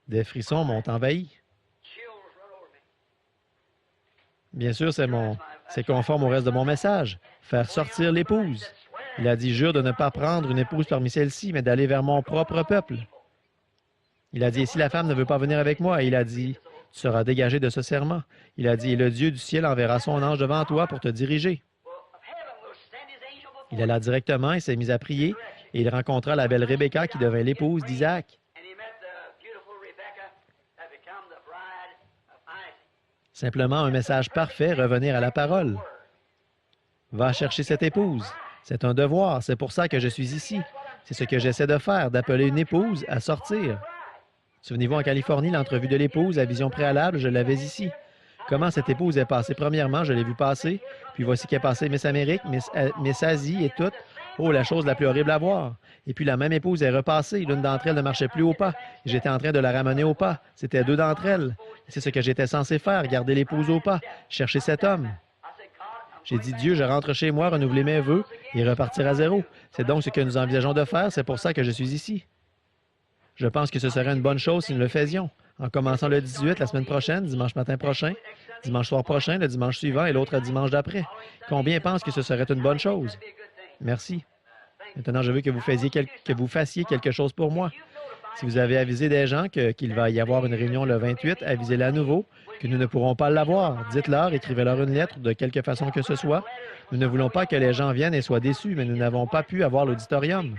Des frissons m'ont envahi. Bien sûr, c'est conforme au reste de mon message. Faire sortir l'épouse. Il a dit, jure de ne pas prendre une épouse parmi celles-ci, mais d'aller vers mon propre peuple. Il a dit, et si la femme ne veut pas venir avec moi, il a dit, tu seras dégagé de ce serment. Il a dit, et le Dieu du ciel enverra son ange devant toi pour te diriger. Il alla directement et s'est mis à prier, et il rencontra la belle Rebecca qui devint l'épouse d'Isaac. Simplement un message parfait, revenir à la parole. Va chercher cette épouse. C'est un devoir, c'est pour ça que je suis ici. C'est ce que j'essaie de faire, d'appeler une épouse à sortir. Souvenez-vous, en Californie, l'entrevue de l'épouse à vision préalable, je l'avais ici. Comment cette épouse est passée? Premièrement, je l'ai vue passer, puis voici qu'elle est passée Miss Amérique, Miss Asie et tout. Oh, la chose la plus horrible à voir. Et puis la même épouse est repassée. L'une d'entre elles ne marchait plus au pas. J'étais en train de la ramener au pas. C'était deux d'entre elles. C'est ce que j'étais censé faire, garder l'épouse au pas, chercher cet homme. J'ai dit, Dieu, je rentre chez moi, renouveler mes vœux et repartir à zéro. C'est donc ce que nous envisageons de faire. C'est pour ça que je suis ici. Je pense que ce serait une bonne chose si nous le faisions. En commençant le 18, la semaine prochaine, dimanche matin prochain, dimanche soir prochain, le dimanche suivant et l'autre dimanche d'après. Combien pensent que ce serait une bonne chose? Merci. Maintenant, je veux que vous fassiez quelque chose pour moi. Si vous avez avisé des gens qu'il va y avoir une réunion le 28, avisez-les à nouveau que nous ne pourrons pas l'avoir. Dites-leur, écrivez-leur une lettre de quelque façon que ce soit. Nous ne voulons pas que les gens viennent et soient déçus, mais nous n'avons pas pu avoir l'auditorium.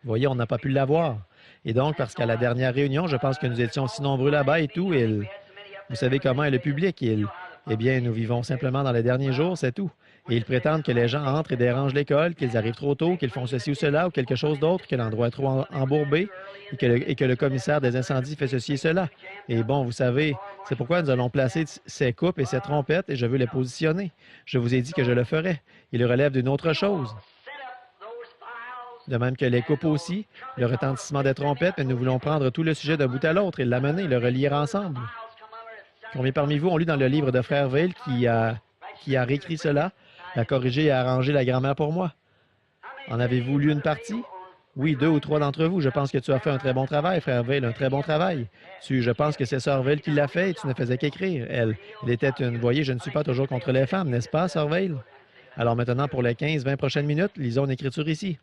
Vous voyez, on n'a pas pu l'avoir. Et donc, parce qu'à la dernière réunion, je pense que nous étions si nombreux là-bas et tout, vous savez comment est le public. Eh bien, nous vivons simplement dans les derniers jours, c'est tout. Et ils prétendent que les gens entrent et dérangent l'école, qu'ils arrivent trop tôt, qu'ils font ceci ou cela, ou quelque chose d'autre, que l'endroit est trop embourbé, et que le commissaire des incendies fait ceci et cela. Et bon, vous savez, c'est pourquoi nous allons placer ces coupes et ces trompettes, et je veux les positionner. Je vous ai dit que je le ferais. Il relève d'une autre chose. De même que les coupes aussi, le retentissement des trompettes, mais nous voulons prendre tout le sujet d'un bout à l'autre et l'amener, le relier ensemble. Combien parmi vous ont lu dans le livre de Frère Veil qui a réécrit cela, a corrigé et a arrangé la grammaire pour moi? En avez-vous lu une partie? Oui, 2 ou 3 d'entre vous. Je pense que tu as fait un très bon travail, Frère Veil, un très bon travail. Je pense que c'est Sœur Veil qui l'a fait et tu ne faisais qu'écrire. Elle était une... Vous voyez, je ne suis pas toujours contre les femmes, n'est-ce pas, Sœur Veil? Alors maintenant, pour les 15-20 prochaines minutes, lisons une écriture ici.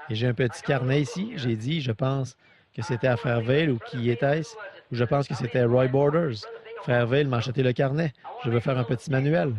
Et j'ai un petit carnet ici. J'ai dit, je pense que c'était à Frère Veil ou qui était-ce? Ou je pense que c'était Roy Borders. Frère Veil m'a acheté le carnet. Je veux faire un petit manuel.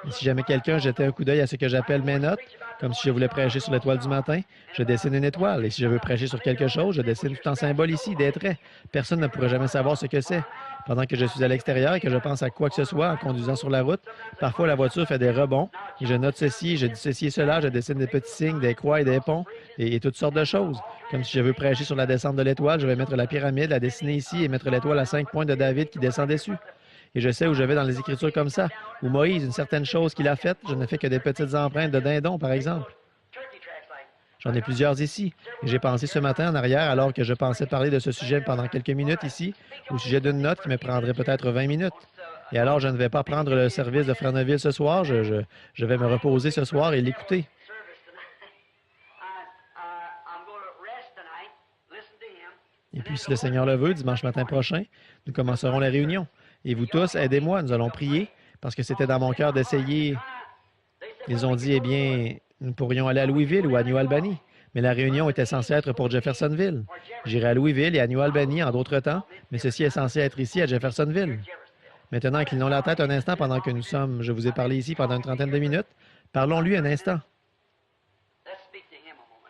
Et si jamais quelqu'un jetait un coup d'œil à ce que j'appelle mes notes, Comme si je voulais prêcher sur l'étoile du matin, je dessine une étoile. Et si je veux prêcher sur quelque chose, je dessine tout en symbole ici, des traits. Personne ne pourrait jamais savoir ce que c'est. Pendant que je suis à l'extérieur et que je pense à quoi que ce soit en conduisant sur la route, parfois la voiture fait des rebonds et je note ceci, je dis ceci et cela, je dessine des petits signes, des croix et des ponts et toutes sortes de choses. Comme si je veux prêcher sur la descente de l'étoile, je vais mettre la pyramide, la dessiner ici et mettre l'étoile à 5 points de David qui descend dessus. Et je sais où je vais dans les Écritures comme ça. Ou Moïse, une certaine chose qu'il a faite, je ne fais que des petites empreintes de dindon, par exemple. J'en ai plusieurs ici. Et j'ai pensé ce matin en arrière, alors que je pensais parler de ce sujet pendant quelques minutes ici, au sujet d'une note qui me prendrait peut-être 20 minutes. Et alors, je ne vais pas prendre le service de Franeville ce soir. Je vais me reposer ce soir et l'écouter. Et puis, si le Seigneur le veut, dimanche matin prochain, nous commencerons la réunion. Et vous tous, aidez-moi, nous allons prier, parce que c'était dans mon cœur d'essayer. Ils ont dit, eh bien, nous pourrions aller à Louisville ou à New Albany. Mais la réunion était censée être pour Jeffersonville. J'irai à Louisville et à New Albany en d'autres temps, mais ceci est censé être ici à Jeffersonville. Maintenant, inclinons la tête un instant pendant que je vous ai parlé ici pendant une trentaine de minutes. Parlons-lui un instant.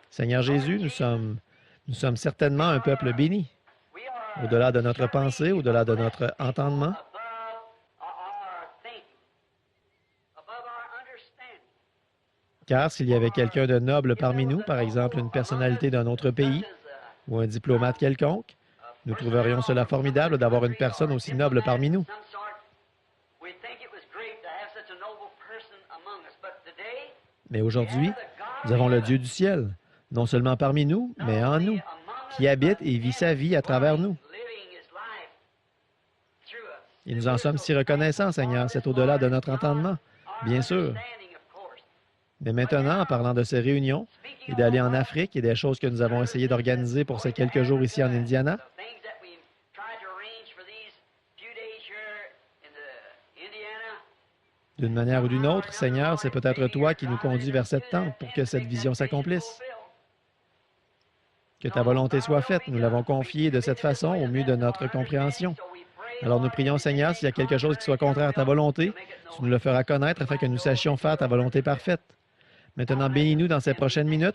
Seigneur Jésus, nous sommes certainement un peuple béni. Au-delà de notre pensée, au-delà de notre entendement. Car s'il y avait quelqu'un de noble parmi nous, par exemple une personnalité d'un autre pays ou un diplomate quelconque, nous trouverions cela formidable d'avoir une personne aussi noble parmi nous. Mais aujourd'hui, nous avons le Dieu du ciel, non seulement parmi nous, mais en nous, qui habite et vit sa vie à travers nous. Et nous en sommes si reconnaissants, Seigneur, c'est au-delà de notre entendement, bien sûr. Mais maintenant, en parlant de ces réunions et d'aller en Afrique et des choses que nous avons essayé d'organiser pour ces quelques jours ici en Indiana, d'une manière ou d'une autre, Seigneur, c'est peut-être toi qui nous conduis vers cette tente pour que cette vision s'accomplisse. Que ta volonté soit faite. Nous l'avons confiée de cette façon au mieux de notre compréhension. Alors nous prions, Seigneur, s'il y a quelque chose qui soit contraire à ta volonté, tu nous le feras connaître afin que nous sachions faire ta volonté parfaite. Maintenant, bénis-nous dans ces prochaines minutes.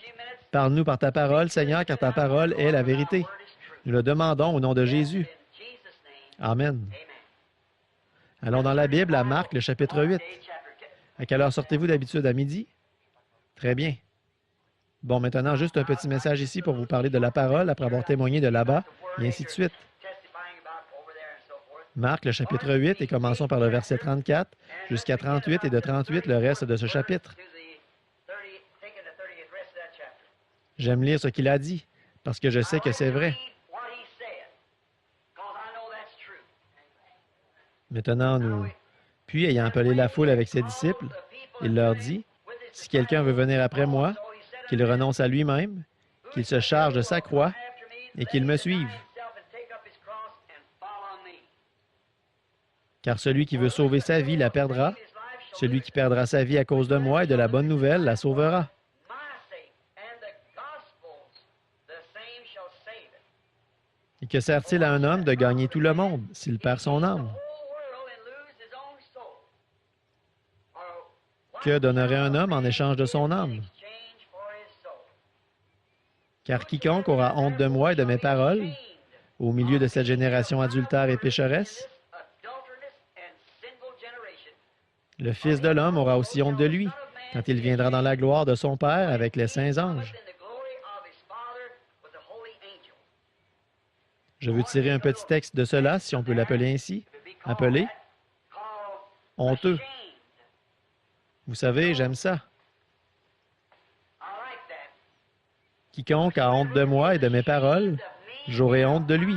Parle-nous par ta parole, Seigneur, car ta parole est la vérité. Nous le demandons au nom de Jésus. Amen. Allons dans la Bible, à Marc, le chapitre 8. À quelle heure sortez-vous d'habitude? À midi? Très bien. Bon, maintenant, juste un petit message ici pour vous parler de la parole après avoir témoigné de là-bas, et ainsi de suite. Marc, le chapitre 8, et commençons par le verset 34 jusqu'à 38, et de 38, le reste de ce chapitre. J'aime lire ce qu'il a dit, parce que je sais que c'est vrai. Maintenant, Puis, ayant appelé la foule avec ses disciples, il leur dit, « Si quelqu'un veut venir après moi, qu'il renonce à lui-même, qu'il se charge de sa croix et qu'il me suive. Car celui qui veut sauver sa vie la perdra, celui qui perdra sa vie à cause de moi et de la bonne nouvelle la sauvera. Et que sert-il à un homme de gagner tout le monde s'il perd son âme? Que donnerait un homme en échange de son âme? Car quiconque aura honte de moi et de mes paroles, au milieu de cette génération adultère et pécheresse, le Fils de l'homme aura aussi honte de lui, quand il viendra dans la gloire de son Père avec les saints anges. Je veux tirer un petit texte de cela, si on peut l'appeler ainsi. Appelé honteux. Vous savez, j'aime ça. Quiconque a honte de moi et de mes paroles, j'aurai honte de lui.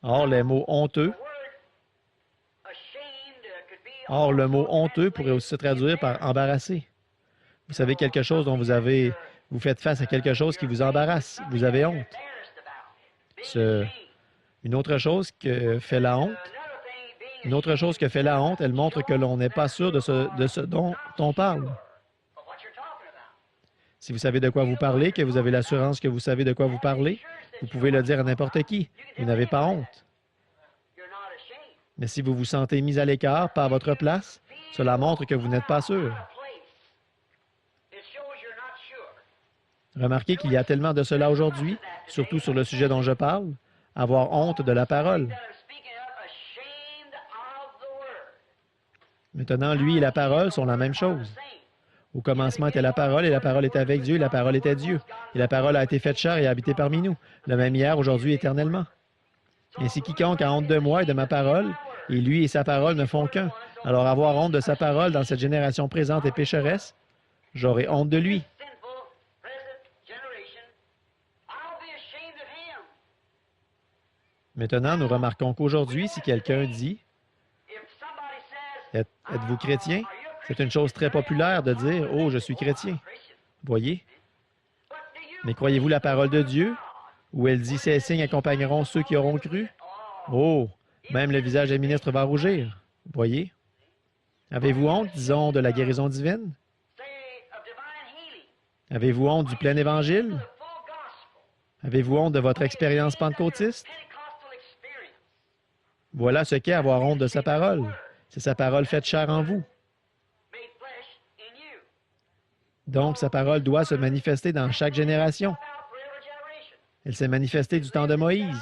Or, les mots honteux, or, le mot honteux pourrait aussi se traduire par embarrassé. Vous savez quelque chose dont vous faites face à quelque chose qui vous embarrasse, vous avez honte. Une autre chose que fait la honte, elle montre que l'on n'est pas sûr de ce dont on parle. Si vous savez de quoi vous parlez, que vous avez l'assurance que vous savez de quoi vous parlez, vous pouvez le dire à n'importe qui. Vous n'avez pas honte. Mais si vous vous sentez mis à l'écart, pas à votre place, Cela montre que vous n'êtes pas sûr. Remarquez qu'il y a tellement de cela aujourd'hui, surtout sur le sujet dont je parle, avoir honte de la parole. Maintenant, lui et la parole sont la même chose. Au commencement était la parole, et la parole était avec Dieu, et la parole était Dieu. Et la parole a été faite chair et a habité parmi nous, le même hier, aujourd'hui, éternellement. Ainsi, quiconque a honte de moi et de ma parole, et lui et sa parole ne font qu'un. Alors avoir honte de sa parole dans cette génération présente et pécheresse, j'aurai honte de lui. Maintenant, nous remarquons qu'aujourd'hui, si quelqu'un dit « Êtes-vous chrétien? » C'est une chose très populaire de dire « Oh, je suis chrétien. » Voyez? Mais croyez-vous la parole de Dieu, où elle dit « Ces signes accompagneront ceux qui auront cru? » Oh, même le visage des ministres va rougir. Voyez? Avez-vous honte, disons, de la guérison divine? Avez-vous honte du plein évangile? Avez-vous honte de votre expérience pentecôtiste? Voilà ce qu'est avoir honte de sa parole. C'est sa parole faite chair en vous. Donc, sa parole doit se manifester dans chaque génération. Elle s'est manifestée du temps de Moïse.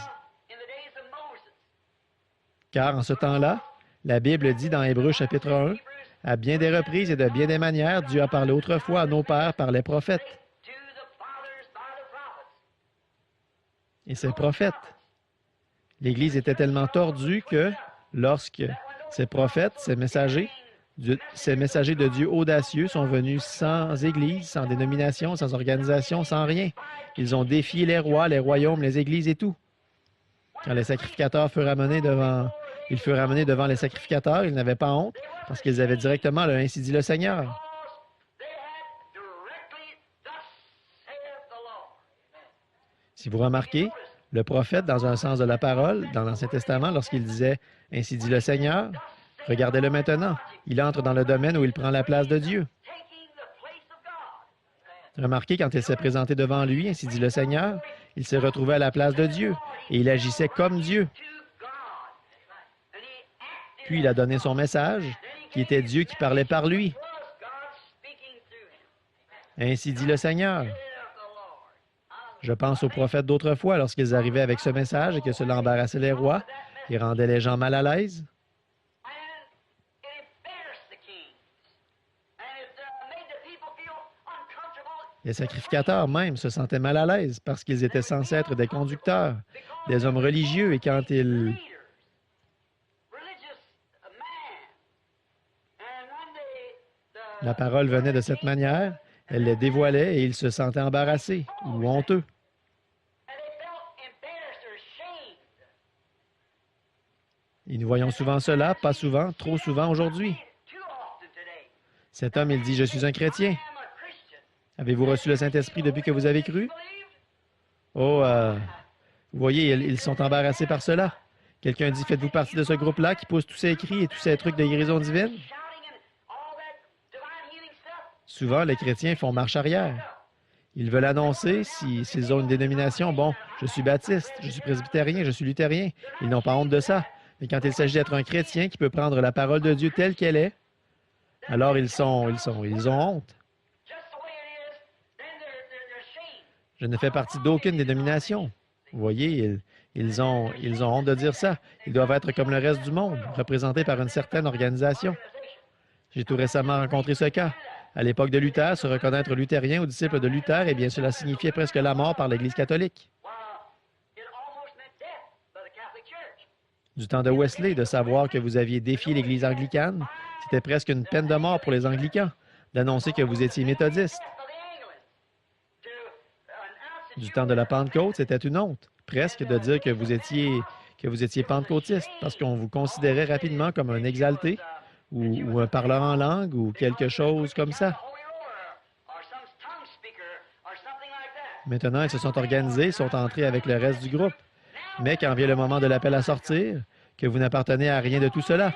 Car en ce temps-là, la Bible dit dans Hébreux chapitre 1, « À bien des reprises et de bien des manières, Dieu a parlé autrefois à nos pères par les prophètes. » Et ces prophètes. L'Église était tellement tordue que lorsque ces prophètes, ces messagers de Dieu audacieux sont venus sans Église, sans dénomination, sans organisation, sans rien. Ils ont défié les rois, les royaumes, les églises et tout. Quand les sacrificateurs furent amenés devant les sacrificateurs, ils n'avaient pas honte parce qu'ils avaient directement le ainsi dit le Seigneur. Si vous remarquez, le prophète, dans un sens de la parole, dans l'Ancien Testament, lorsqu'il disait « Ainsi dit le Seigneur », regardez-le maintenant. Il entre dans le domaine où il prend la place de Dieu. Remarquez, quand il s'est présenté devant lui, ainsi dit le Seigneur, il s'est retrouvé à la place de Dieu et il agissait comme Dieu. Puis il a donné son message, qui était Dieu qui parlait par lui. Ainsi dit le Seigneur. Je pense aux prophètes d'autrefois, lorsqu'ils arrivaient avec ce message et que cela embarrassait les rois et rendait les gens mal à l'aise. Les sacrificateurs même se sentaient mal à l'aise parce qu'ils étaient censés être des conducteurs, des hommes religieux, et quand la parole venait de cette manière, elle les dévoilait et ils se sentaient embarrassés ou honteux. Et nous voyons souvent cela, pas souvent, trop souvent aujourd'hui. Cet homme, il dit « Je suis un chrétien ». Avez-vous reçu le Saint-Esprit depuis que vous avez cru? Oh, vous voyez, ils sont embarrassés par cela. Quelqu'un dit « Faites-vous partie de ce groupe-là qui pousse tous ces cris et tous ces trucs de guérison divine? » Souvent, les chrétiens font marche arrière. Ils veulent annoncer, s'ils ont une dénomination, « Bon, je suis baptiste, je suis presbytérien, je suis luthérien. » Ils n'ont pas honte de ça. Mais quand il s'agit d'être un chrétien qui peut prendre la parole de Dieu telle qu'elle est, alors ils ont honte. Je ne fais partie d'aucune dénomination. Vous voyez, ils ont honte de dire ça. Ils doivent être comme le reste du monde, représentés par une certaine organisation. J'ai tout récemment rencontré ce cas. À l'époque de Luther, se reconnaître luthérien ou disciple de Luther, eh bien, cela signifiait presque la mort par l'Église catholique. Du temps de Wesley, de savoir que vous aviez défié l'Église anglicane, c'était presque une peine de mort pour les anglicans, d'annoncer que vous étiez méthodiste. Du temps de la Pentecôte, c'était une honte, presque, de dire que vous étiez pentecôtiste, parce qu'on vous considérait rapidement comme un exalté, ou un parleur en langue, ou quelque chose comme ça. Maintenant, ils se sont organisés, sont entrés avec le reste du groupe. Mais quand vient le moment de l'appel à sortir, que vous n'appartenez à rien de tout cela.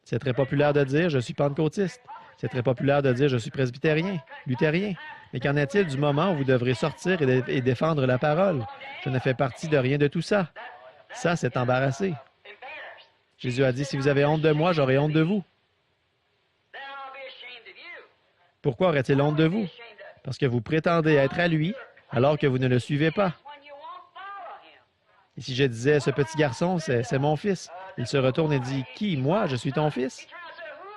C'est très populaire de dire « je suis pentecôtiste ». C'est très populaire de dire « je suis presbytérien, luthérien ». Mais qu'en est-il du moment où vous devrez sortir et défendre la parole? Je ne fais partie de rien de tout ça. Ça, c'est embarrassé. Jésus a dit « si vous avez honte de moi, j'aurai honte de vous ». Pourquoi aurait-il honte de vous? Parce que vous prétendez être à lui alors que vous ne le suivez pas. Et si je disais, ce petit garçon, c'est mon fils, il se retourne et dit, qui, moi, je suis ton fils?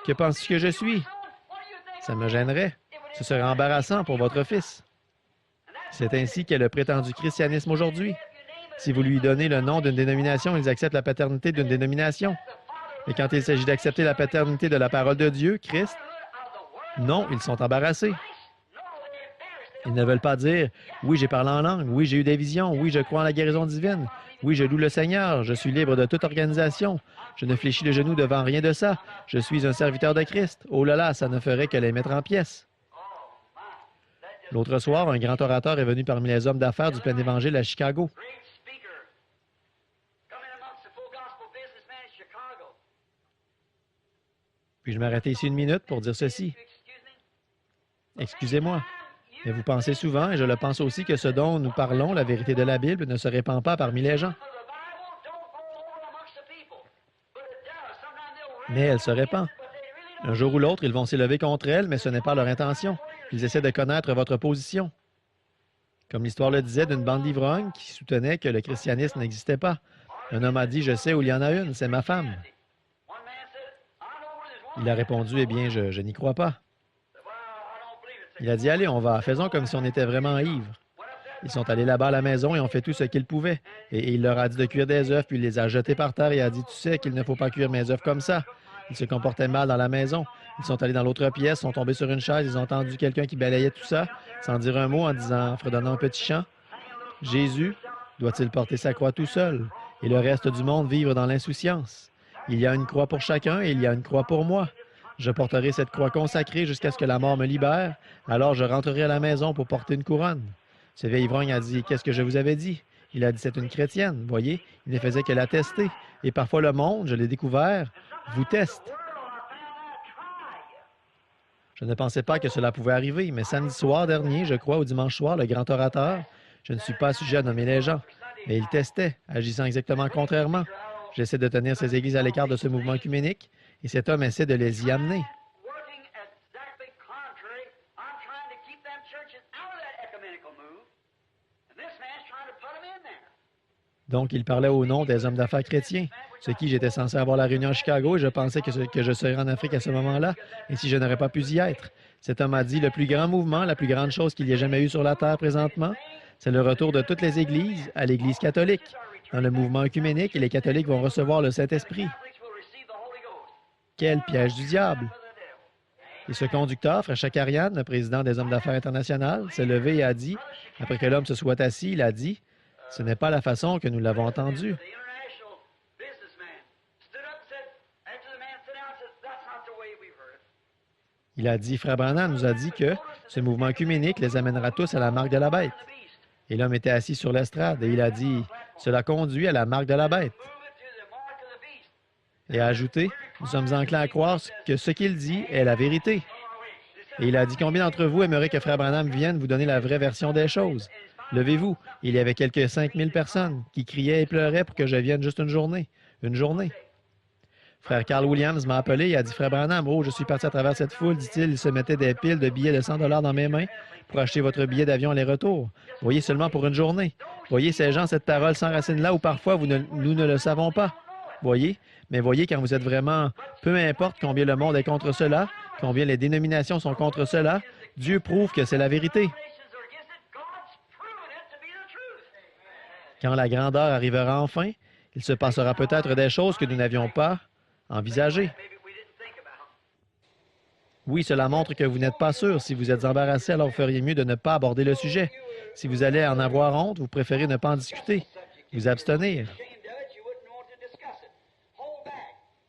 Que penses-tu que je suis? Ça me gênerait. Ce serait embarrassant pour votre fils. C'est ainsi qu'est le prétendu christianisme aujourd'hui. Si vous lui donnez le nom d'une dénomination, ils acceptent la paternité d'une dénomination. Mais quand il s'agit d'accepter la paternité de la parole de Dieu, Christ, non, ils sont embarrassés. Ils ne veulent pas dire, oui, j'ai parlé en langue, oui, j'ai eu des visions, oui, je crois en la guérison divine, oui, je loue le Seigneur, je suis libre de toute organisation, je ne fléchis le genou devant rien de ça, je suis un serviteur de Christ. Oh là là, ça ne ferait que les mettre en pièces. L'autre soir, un grand orateur est venu parmi les hommes d'affaires du plein évangile à Chicago. Puis je m'arrêtais ici une minute pour dire ceci. Excusez-moi, mais vous pensez souvent, et je le pense aussi, que ce dont nous parlons, la vérité de la Bible, ne se répand pas parmi les gens. Mais elle se répand. Un jour ou l'autre, ils vont s'élever contre elle, mais ce n'est pas leur intention. Ils essaient de connaître votre position. Comme l'histoire le disait d'une bande d'ivrognes qui soutenait que le christianisme n'existait pas. Un homme a dit, je sais où il y en a une, c'est ma femme. Il a répondu, eh bien, je n'y crois pas. Il a dit, allez, on va, faisons comme si on était vraiment ivres. Ils sont allés là-bas à la maison et ont fait tout ce qu'ils pouvaient. Et il leur a dit de cuire des œufs, puis il les a jetés par terre et a dit, tu sais qu'il ne faut pas cuire mes œufs comme ça. Ils se comportaient mal dans la maison. Ils sont allés dans l'autre pièce, sont tombés sur une chaise, ils ont entendu quelqu'un qui balayait tout ça, sans dire un mot, en disant, en fredonnant un petit chant, Jésus doit-il porter sa croix tout seul et le reste du monde vivre dans l'insouciance? Il y a une croix pour chacun et il y a une croix pour moi. Je porterai cette croix consacrée jusqu'à ce que la mort me libère, alors je rentrerai à la maison pour porter une couronne. Ce vieil ivrogne a dit, qu'est-ce que je vous avais dit? Il a dit, c'est une chrétienne, voyez, il ne faisait que la tester. Et parfois le monde, je l'ai découvert, vous teste. Je ne pensais pas que cela pouvait arriver, mais samedi soir dernier, je crois, ou dimanche soir, le grand orateur, je ne suis pas sujet à nommer les gens, mais il testait, agissant exactement contrairement. J'essaie de tenir ces églises à l'écart de ce mouvement œcuménique, et cet homme essaie de les y amener. Donc, il parlait au nom des hommes d'affaires chrétiens, ce qui j'étais censé avoir la réunion à Chicago et je pensais que je serais en Afrique à ce moment-là, et si je n'aurais pas pu y être. Cet homme a dit, le plus grand mouvement, la plus grande chose qu'il y ait jamais eu sur la Terre présentement, c'est le retour de toutes les églises à l'Église catholique. Dans le mouvement œcuménique, les catholiques vont recevoir le Saint-Esprit. Quel piège du diable! Et ce conducteur, Frère Chakarian, le président des hommes d'affaires internationales, s'est levé et a dit, après que l'homme se soit assis, il a dit, ce n'est pas la façon que nous l'avons entendu. Il a dit, Frère Branham nous a dit que ce mouvement œcuménique les amènera tous à la marque de la bête. Et l'homme était assis sur l'estrade et il a dit, cela conduit à la marque de la bête. Et a ajouté, nous sommes enclins à croire que ce qu'il dit est la vérité. Et il a dit, combien d'entre vous aimeraient que Frère Branham vienne vous donner la vraie version des choses? Levez-vous. Il y avait quelques 5000 personnes qui criaient et pleuraient pour que je vienne juste une journée. Une journée. Frère Carl Williams m'a appelé et a dit, Frère Branham, oh, je suis parti à travers cette foule, dit-il, il se mettait des piles de billets de 100 dans mes mains pour acheter votre billet d'avion aller-retour. Voyez, seulement pour une journée. Voyez, ces gens, cette parole s'enracine là où parfois nous ne le savons pas. Voyez, mais voyez, quand vous êtes vraiment, peu importe combien le monde est contre cela, combien les dénominations sont contre cela, Dieu prouve que c'est la vérité. Quand la grandeur arrivera enfin, il se passera peut-être des choses que nous n'avions pas envisagées. Oui, cela montre que vous n'êtes pas sûr. Si vous êtes embarrassé, alors vous feriez mieux de ne pas aborder le sujet. Si vous allez en avoir honte, vous préférez ne pas en discuter, vous abstenir.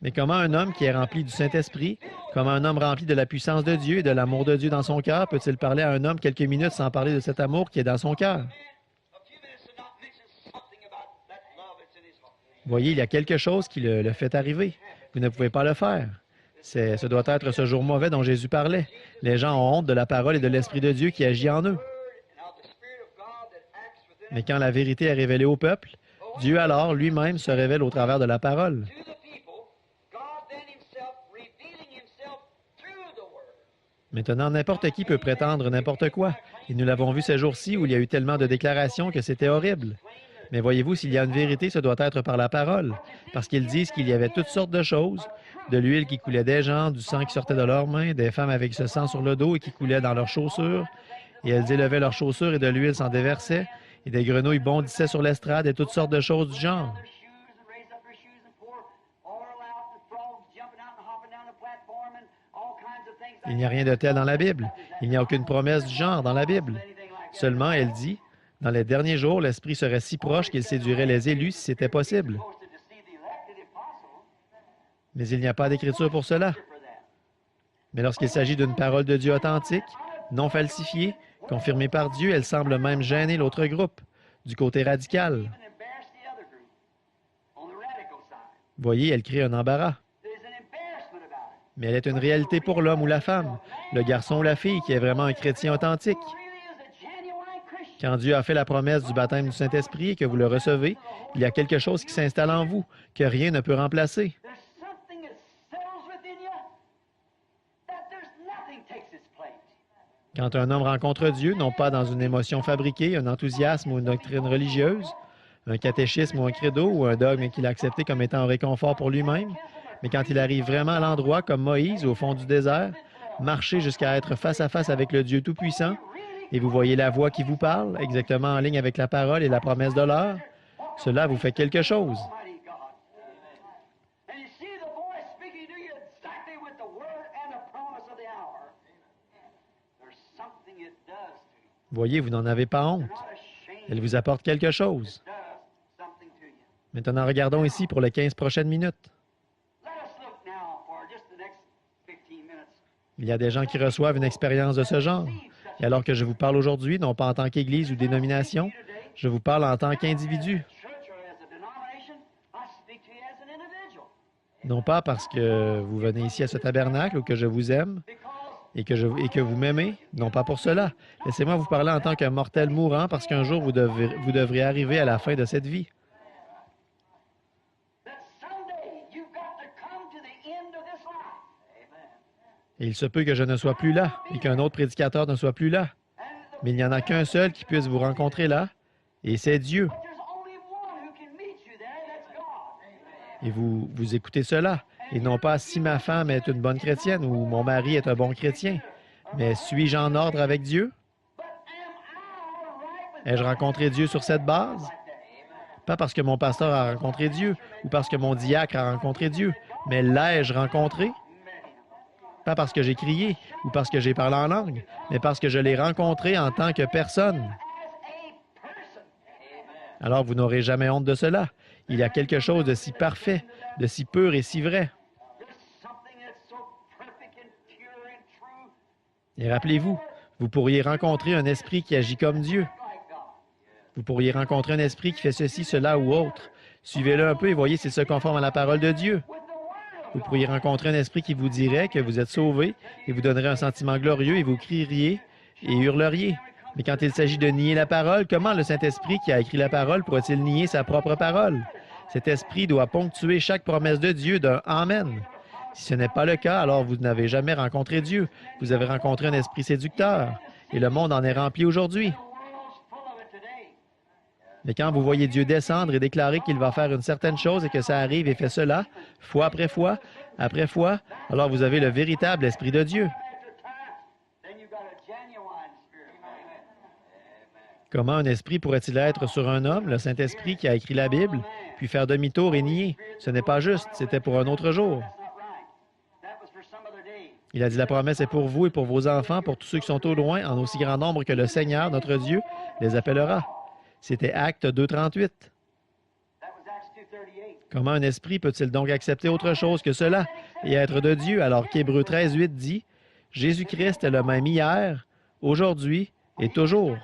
Mais comment un homme qui est rempli du Saint-Esprit, comment un homme rempli de la puissance de Dieu et de l'amour de Dieu dans son cœur, peut-il parler à un homme quelques minutes sans parler de cet amour qui est dans son cœur? Voyez, il y a quelque chose qui le fait arriver. Vous ne pouvez pas le faire. Ce doit être ce jour mauvais dont Jésus parlait. Les gens ont honte de la parole et de l'Esprit de Dieu qui agit en eux. Mais quand la vérité est révélée au peuple, Dieu alors lui-même se révèle au travers de la parole. Maintenant, n'importe qui peut prétendre n'importe quoi. Et nous l'avons vu ces jours-ci où il y a eu tellement de déclarations que c'était horrible. Mais voyez-vous, s'il y a une vérité, ce doit être par la parole. Parce qu'ils disent qu'il y avait toutes sortes de choses, de l'huile qui coulait des gens, du sang qui sortait de leurs mains, des femmes avec ce sang sur le dos et qui coulait dans leurs chaussures. Et elles élevaient leurs chaussures et de l'huile s'en déversait. Et des grenouilles bondissaient sur l'estrade et toutes sortes de choses du genre. Il n'y a rien de tel dans la Bible. Il n'y a aucune promesse du genre dans la Bible. Seulement, elle dit, dans les derniers jours, l'Esprit serait si proche qu'il séduirait les élus si c'était possible. Mais il n'y a pas d'écriture pour cela. Mais lorsqu'il s'agit d'une parole de Dieu authentique, non falsifiée, confirmée par Dieu, elle semble même gêner l'autre groupe, du côté radical. Voyez, elle crée un embarras. Mais elle est une réalité pour l'homme ou la femme, le garçon ou la fille qui est vraiment un chrétien authentique. Quand Dieu a fait la promesse du baptême du Saint-Esprit et que vous le recevez, il y a quelque chose qui s'installe en vous, que rien ne peut remplacer. Quand un homme rencontre Dieu, non pas dans une émotion fabriquée, un enthousiasme ou une doctrine religieuse, un catéchisme ou un credo ou un dogme qu'il a accepté comme étant un réconfort pour lui-même, mais quand il arrive vraiment à l'endroit, comme Moïse, au fond du désert, marcher jusqu'à être face à face avec le Dieu Tout-Puissant, et vous voyez la voix qui vous parle, exactement en ligne avec la parole et la promesse de l'heure, cela vous fait quelque chose. Voyez, vous n'en avez pas honte. Elle vous apporte quelque chose. Maintenant, regardons ici pour les 15 prochaines minutes. Il y a des gens qui reçoivent une expérience de ce genre. Et alors que je vous parle aujourd'hui, non pas en tant qu'Église ou dénomination, je vous parle en tant qu'individu. Non pas parce que vous venez ici à ce tabernacle ou que je vous aime et que vous m'aimez, non pas pour cela. Laissez-moi vous parler en tant qu'un mortel mourant parce qu'un jour vous devrez arriver à la fin de cette vie. Et il se peut que je ne sois plus là et qu'un autre prédicateur ne soit plus là. Mais il n'y en a qu'un seul qui puisse vous rencontrer là, et c'est Dieu. Et vous écoutez cela, et non pas si ma femme est une bonne chrétienne ou mon mari est un bon chrétien, mais suis-je en ordre avec Dieu? Ai-je rencontré Dieu sur cette base? Pas parce que mon pasteur a rencontré Dieu ou parce que mon diacre a rencontré Dieu, mais l'ai-je rencontré? Pas parce que j'ai crié ou parce que j'ai parlé en langue, mais parce que je l'ai rencontré en tant que personne. Alors vous n'aurez jamais honte de cela. Il y a quelque chose de si parfait, de si pur et si vrai. Et rappelez-vous, vous pourriez rencontrer un esprit qui agit comme Dieu. Vous pourriez rencontrer un esprit qui fait ceci, cela ou autre. Suivez-le un peu et voyez s'il se conforme à la parole de Dieu. Vous pourriez rencontrer un esprit qui vous dirait que vous êtes sauvé et vous donnerait un sentiment glorieux et vous crieriez et hurleriez. Mais quand il s'agit de nier la parole, comment le Saint-Esprit qui a écrit la parole pourrait-il nier sa propre parole? Cet esprit doit ponctuer chaque promesse de Dieu d'un « Amen ». Si ce n'est pas le cas, alors vous n'avez jamais rencontré Dieu. Vous avez rencontré un esprit séducteur. Et le monde en est rempli aujourd'hui. Mais quand vous voyez Dieu descendre et déclarer qu'il va faire une certaine chose et que ça arrive et fait cela, fois, après fois, alors vous avez le véritable Esprit de Dieu. Comment un esprit pourrait-il être sur un homme, le Saint-Esprit qui a écrit la Bible, puis faire demi-tour et nier? Ce n'est pas juste, c'était pour un autre jour. Il a dit la promesse est pour vous et pour vos enfants, pour tous ceux qui sont au loin, en aussi grand nombre que le Seigneur, notre Dieu, les appellera. C'était Acte 2,38. Comment un esprit peut-il donc accepter autre chose que cela et être de Dieu alors qu'Hébreux 13,8 dit « Jésus-Christ est le même hier, aujourd'hui et toujours. »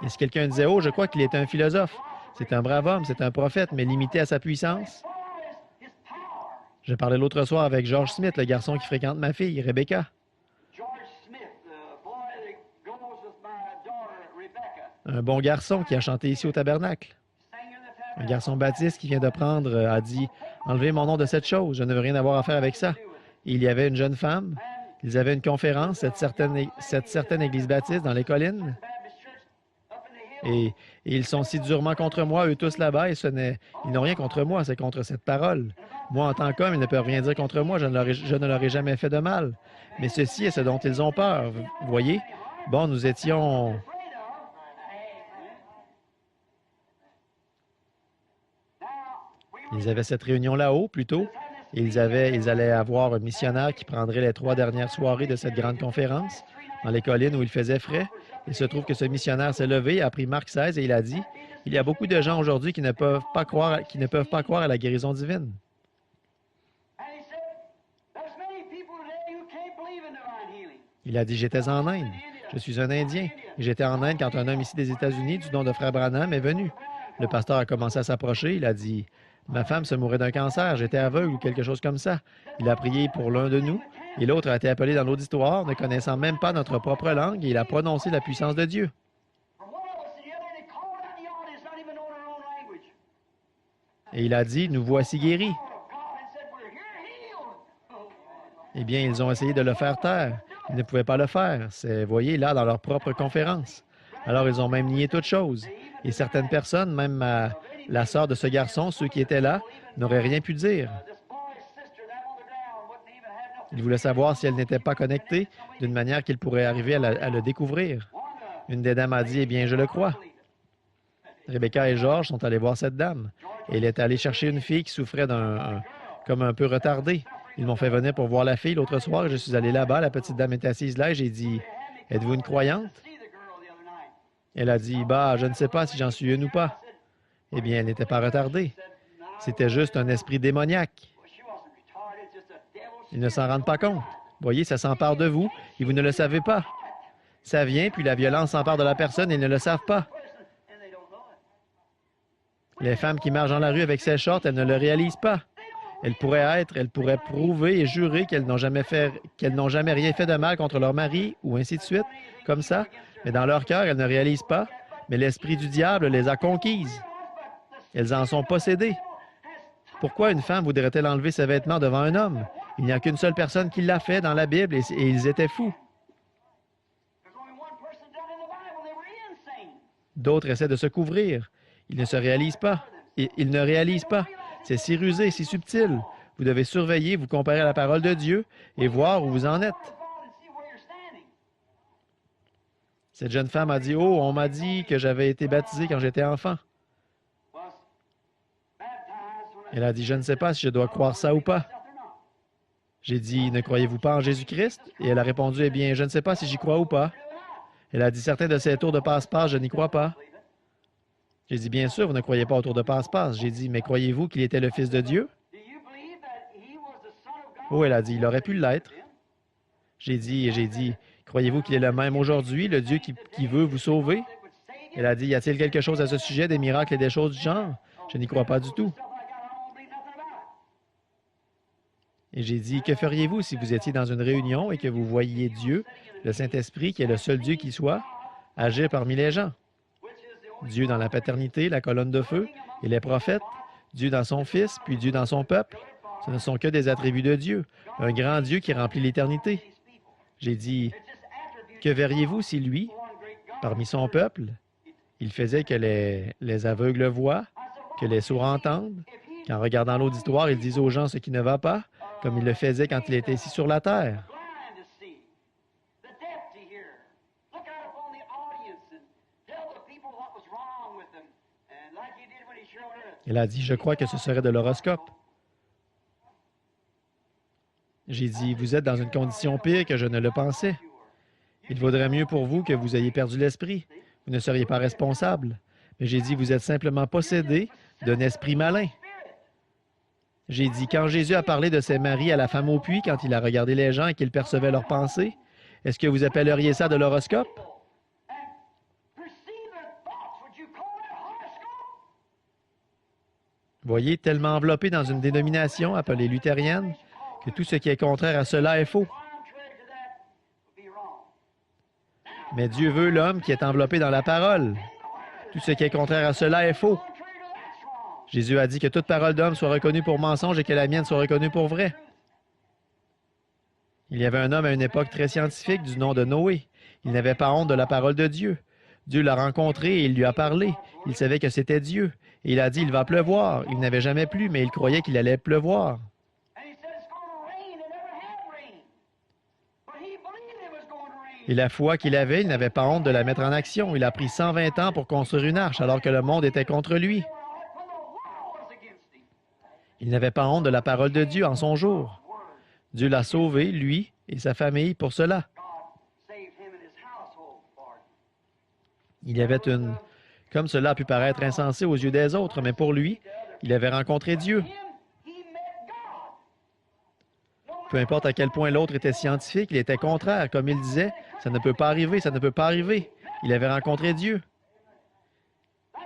Et si quelqu'un disait « Oh, je crois qu'il est un philosophe, c'est un brave homme, c'est un prophète, mais limité à sa puissance. » Je parlais l'autre soir avec George Smith, le garçon qui fréquente ma fille, Rebecca. Un bon garçon qui a chanté ici au tabernacle. Un garçon baptiste qui vient de prendre a dit « Enlevez mon nom de cette chose, je ne veux rien avoir à faire avec ça. » il y avait une jeune femme. Ils avaient une conférence, cette certaine église baptiste dans les collines. Et ils sont si durement contre moi, eux tous là-bas, ils n'ont rien contre moi, c'est contre cette parole. Moi, en tant qu'homme, ils ne peuvent rien dire contre moi, je ne leur ai jamais fait de mal. Mais ceci est ce dont ils ont peur. Vous voyez? Bon, nous étions... Ils avaient cette réunion là-haut, plutôt, et ils allaient avoir un missionnaire qui prendrait les 3 dernières soirées de cette grande conférence, dans les collines où il faisait frais. Il se trouve que ce missionnaire s'est levé, a pris Marc 16 et il a dit, « Il y a beaucoup de gens aujourd'hui qui ne peuvent pas croire à la guérison divine. » Il a dit, « J'étais en Inde. Je suis un Indien. Et j'étais en Inde quand un homme ici des États-Unis, du nom de Frère Branham, est venu. Le pasteur a commencé à s'approcher. Il a dit, « Ma femme se mourait d'un cancer. J'étais aveugle ou quelque chose comme ça. » Il a prié pour l'un de nous. Et l'autre a été appelé dans l'auditoire, ne connaissant même pas notre propre langue, et il a prononcé la puissance de Dieu. Et il a dit, « Nous voici guéris. » Eh bien, ils ont essayé de le faire taire. Ils ne pouvaient pas le faire. C'est, voyez, là, dans leur propre conférence. Alors, ils ont même nié toute chose. Et certaines personnes, même la sœur de ce garçon, ceux qui étaient là, n'auraient rien pu dire. Il voulait savoir si elle n'était pas connectée d'une manière qu'il pourrait arriver à le découvrir. Une des dames a dit, « Eh bien, je le crois. » Rebecca et Georges sont allés voir cette dame. Et elle est allée chercher une fille qui souffrait comme un peu retardée. Ils m'ont fait venir pour voir la fille l'autre soir. Je suis allé là-bas. La petite dame était assise là et j'ai dit, « Êtes-vous une croyante? » Elle a dit, « Bah, je ne sais pas si j'en suis une ou pas. » Eh bien, elle n'était pas retardée. C'était juste un esprit démoniaque. Ils ne s'en rendent pas compte. Voyez, ça s'empare de vous et vous ne le savez pas. Ça vient, puis la violence s'empare de la personne et ils ne le savent pas. Les femmes qui marchent dans la rue avec ces shorts, elles ne le réalisent pas. Elles pourraient prouver et jurer qu'elles n'ont jamais rien fait de mal contre leur mari, ou ainsi de suite, comme ça, mais dans leur cœur, elles ne réalisent pas, mais l'esprit du diable les a conquises. Elles en sont possédées. Pourquoi une femme voudrait-elle enlever ses vêtements devant un homme? Il n'y a qu'une seule personne qui l'a fait dans la Bible, et ils étaient fous. D'autres essaient de se couvrir. Ils ne se réalisent pas. Ils ne réalisent pas. C'est si rusé, si subtil. Vous devez surveiller, vous comparer à la parole de Dieu et voir où vous en êtes. Cette jeune femme a dit, « Oh, on m'a dit que j'avais été baptisée quand j'étais enfant. » Elle a dit, « Je ne sais pas si je dois croire ça ou pas. » J'ai dit, « Ne croyez-vous pas en Jésus-Christ? » Et elle a répondu, « Eh bien, je ne sais pas si j'y crois ou pas. » Elle a dit, « Certains de ces tours de passe-passe, je n'y crois pas. » J'ai dit, « Bien sûr, vous ne croyez pas au tour de passe-passe. » J'ai dit, « Mais croyez-vous qu'il était le Fils de Dieu? » Oh, elle a dit, « Il aurait pu l'être. » J'ai dit, « Croyez-vous qu'il est le même aujourd'hui, le Dieu qui veut vous sauver? » Elle a dit, « Y a-t-il quelque chose à ce sujet, des miracles et des choses du genre? » Je n'y crois pas du tout. Et j'ai dit, « Que feriez-vous si vous étiez dans une réunion et que vous voyiez Dieu, le Saint-Esprit, qui est le seul Dieu qui soit, agir parmi les gens? Dieu dans la paternité, la colonne de feu, et les prophètes, Dieu dans son Fils, puis Dieu dans son peuple. Ce ne sont que des attributs de Dieu, un grand Dieu qui remplit l'éternité. » J'ai dit, « Que verriez-vous si lui, parmi son peuple, il faisait que les aveugles voient, que les sourds entendent, qu'en regardant l'auditoire, il disent aux gens ce qui ne va pas, comme il le faisait quand il était ici sur la terre. » Elle a dit, « Je crois que ce serait de l'horoscope. » J'ai dit, « Vous êtes dans une condition pire que je ne le pensais. Il vaudrait mieux pour vous que vous ayez perdu l'esprit. Vous ne seriez pas responsable. Mais j'ai dit, vous êtes simplement possédé d'un esprit malin. » J'ai dit, quand Jésus a parlé de ses maris à la femme au puits, quand il a regardé les gens et qu'il percevait leurs pensées, est-ce que vous appelleriez ça de l'horoscope? Voyez, tellement enveloppé dans une dénomination appelée luthérienne, que tout ce qui est contraire à cela est faux. Mais Dieu veut l'homme qui est enveloppé dans la parole. Tout ce qui est contraire à cela est faux. Jésus a dit que toute parole d'homme soit reconnue pour mensonge et que la mienne soit reconnue pour vraie. Il y avait un homme à une époque très scientifique du nom de Noé. Il n'avait pas honte de la parole de Dieu. Dieu l'a rencontré et il lui a parlé. Il savait que c'était Dieu. Et il a dit, il va pleuvoir. Il n'avait jamais plu, mais il croyait qu'il allait pleuvoir. Et la foi qu'il avait, il n'avait pas honte de la mettre en action. Il a pris 120 ans pour construire une arche alors que le monde était contre lui. Il n'avait pas honte de la parole de Dieu en son jour. Dieu l'a sauvé, lui et sa famille, pour cela. Il y avait une... Comme cela a pu paraître insensé aux yeux des autres, mais pour lui, il avait rencontré Dieu. Peu importe à quel point l'autre était scientifique, il était contraire. Comme il disait, ça ne peut pas arriver, ça ne peut pas arriver. Il avait rencontré Dieu.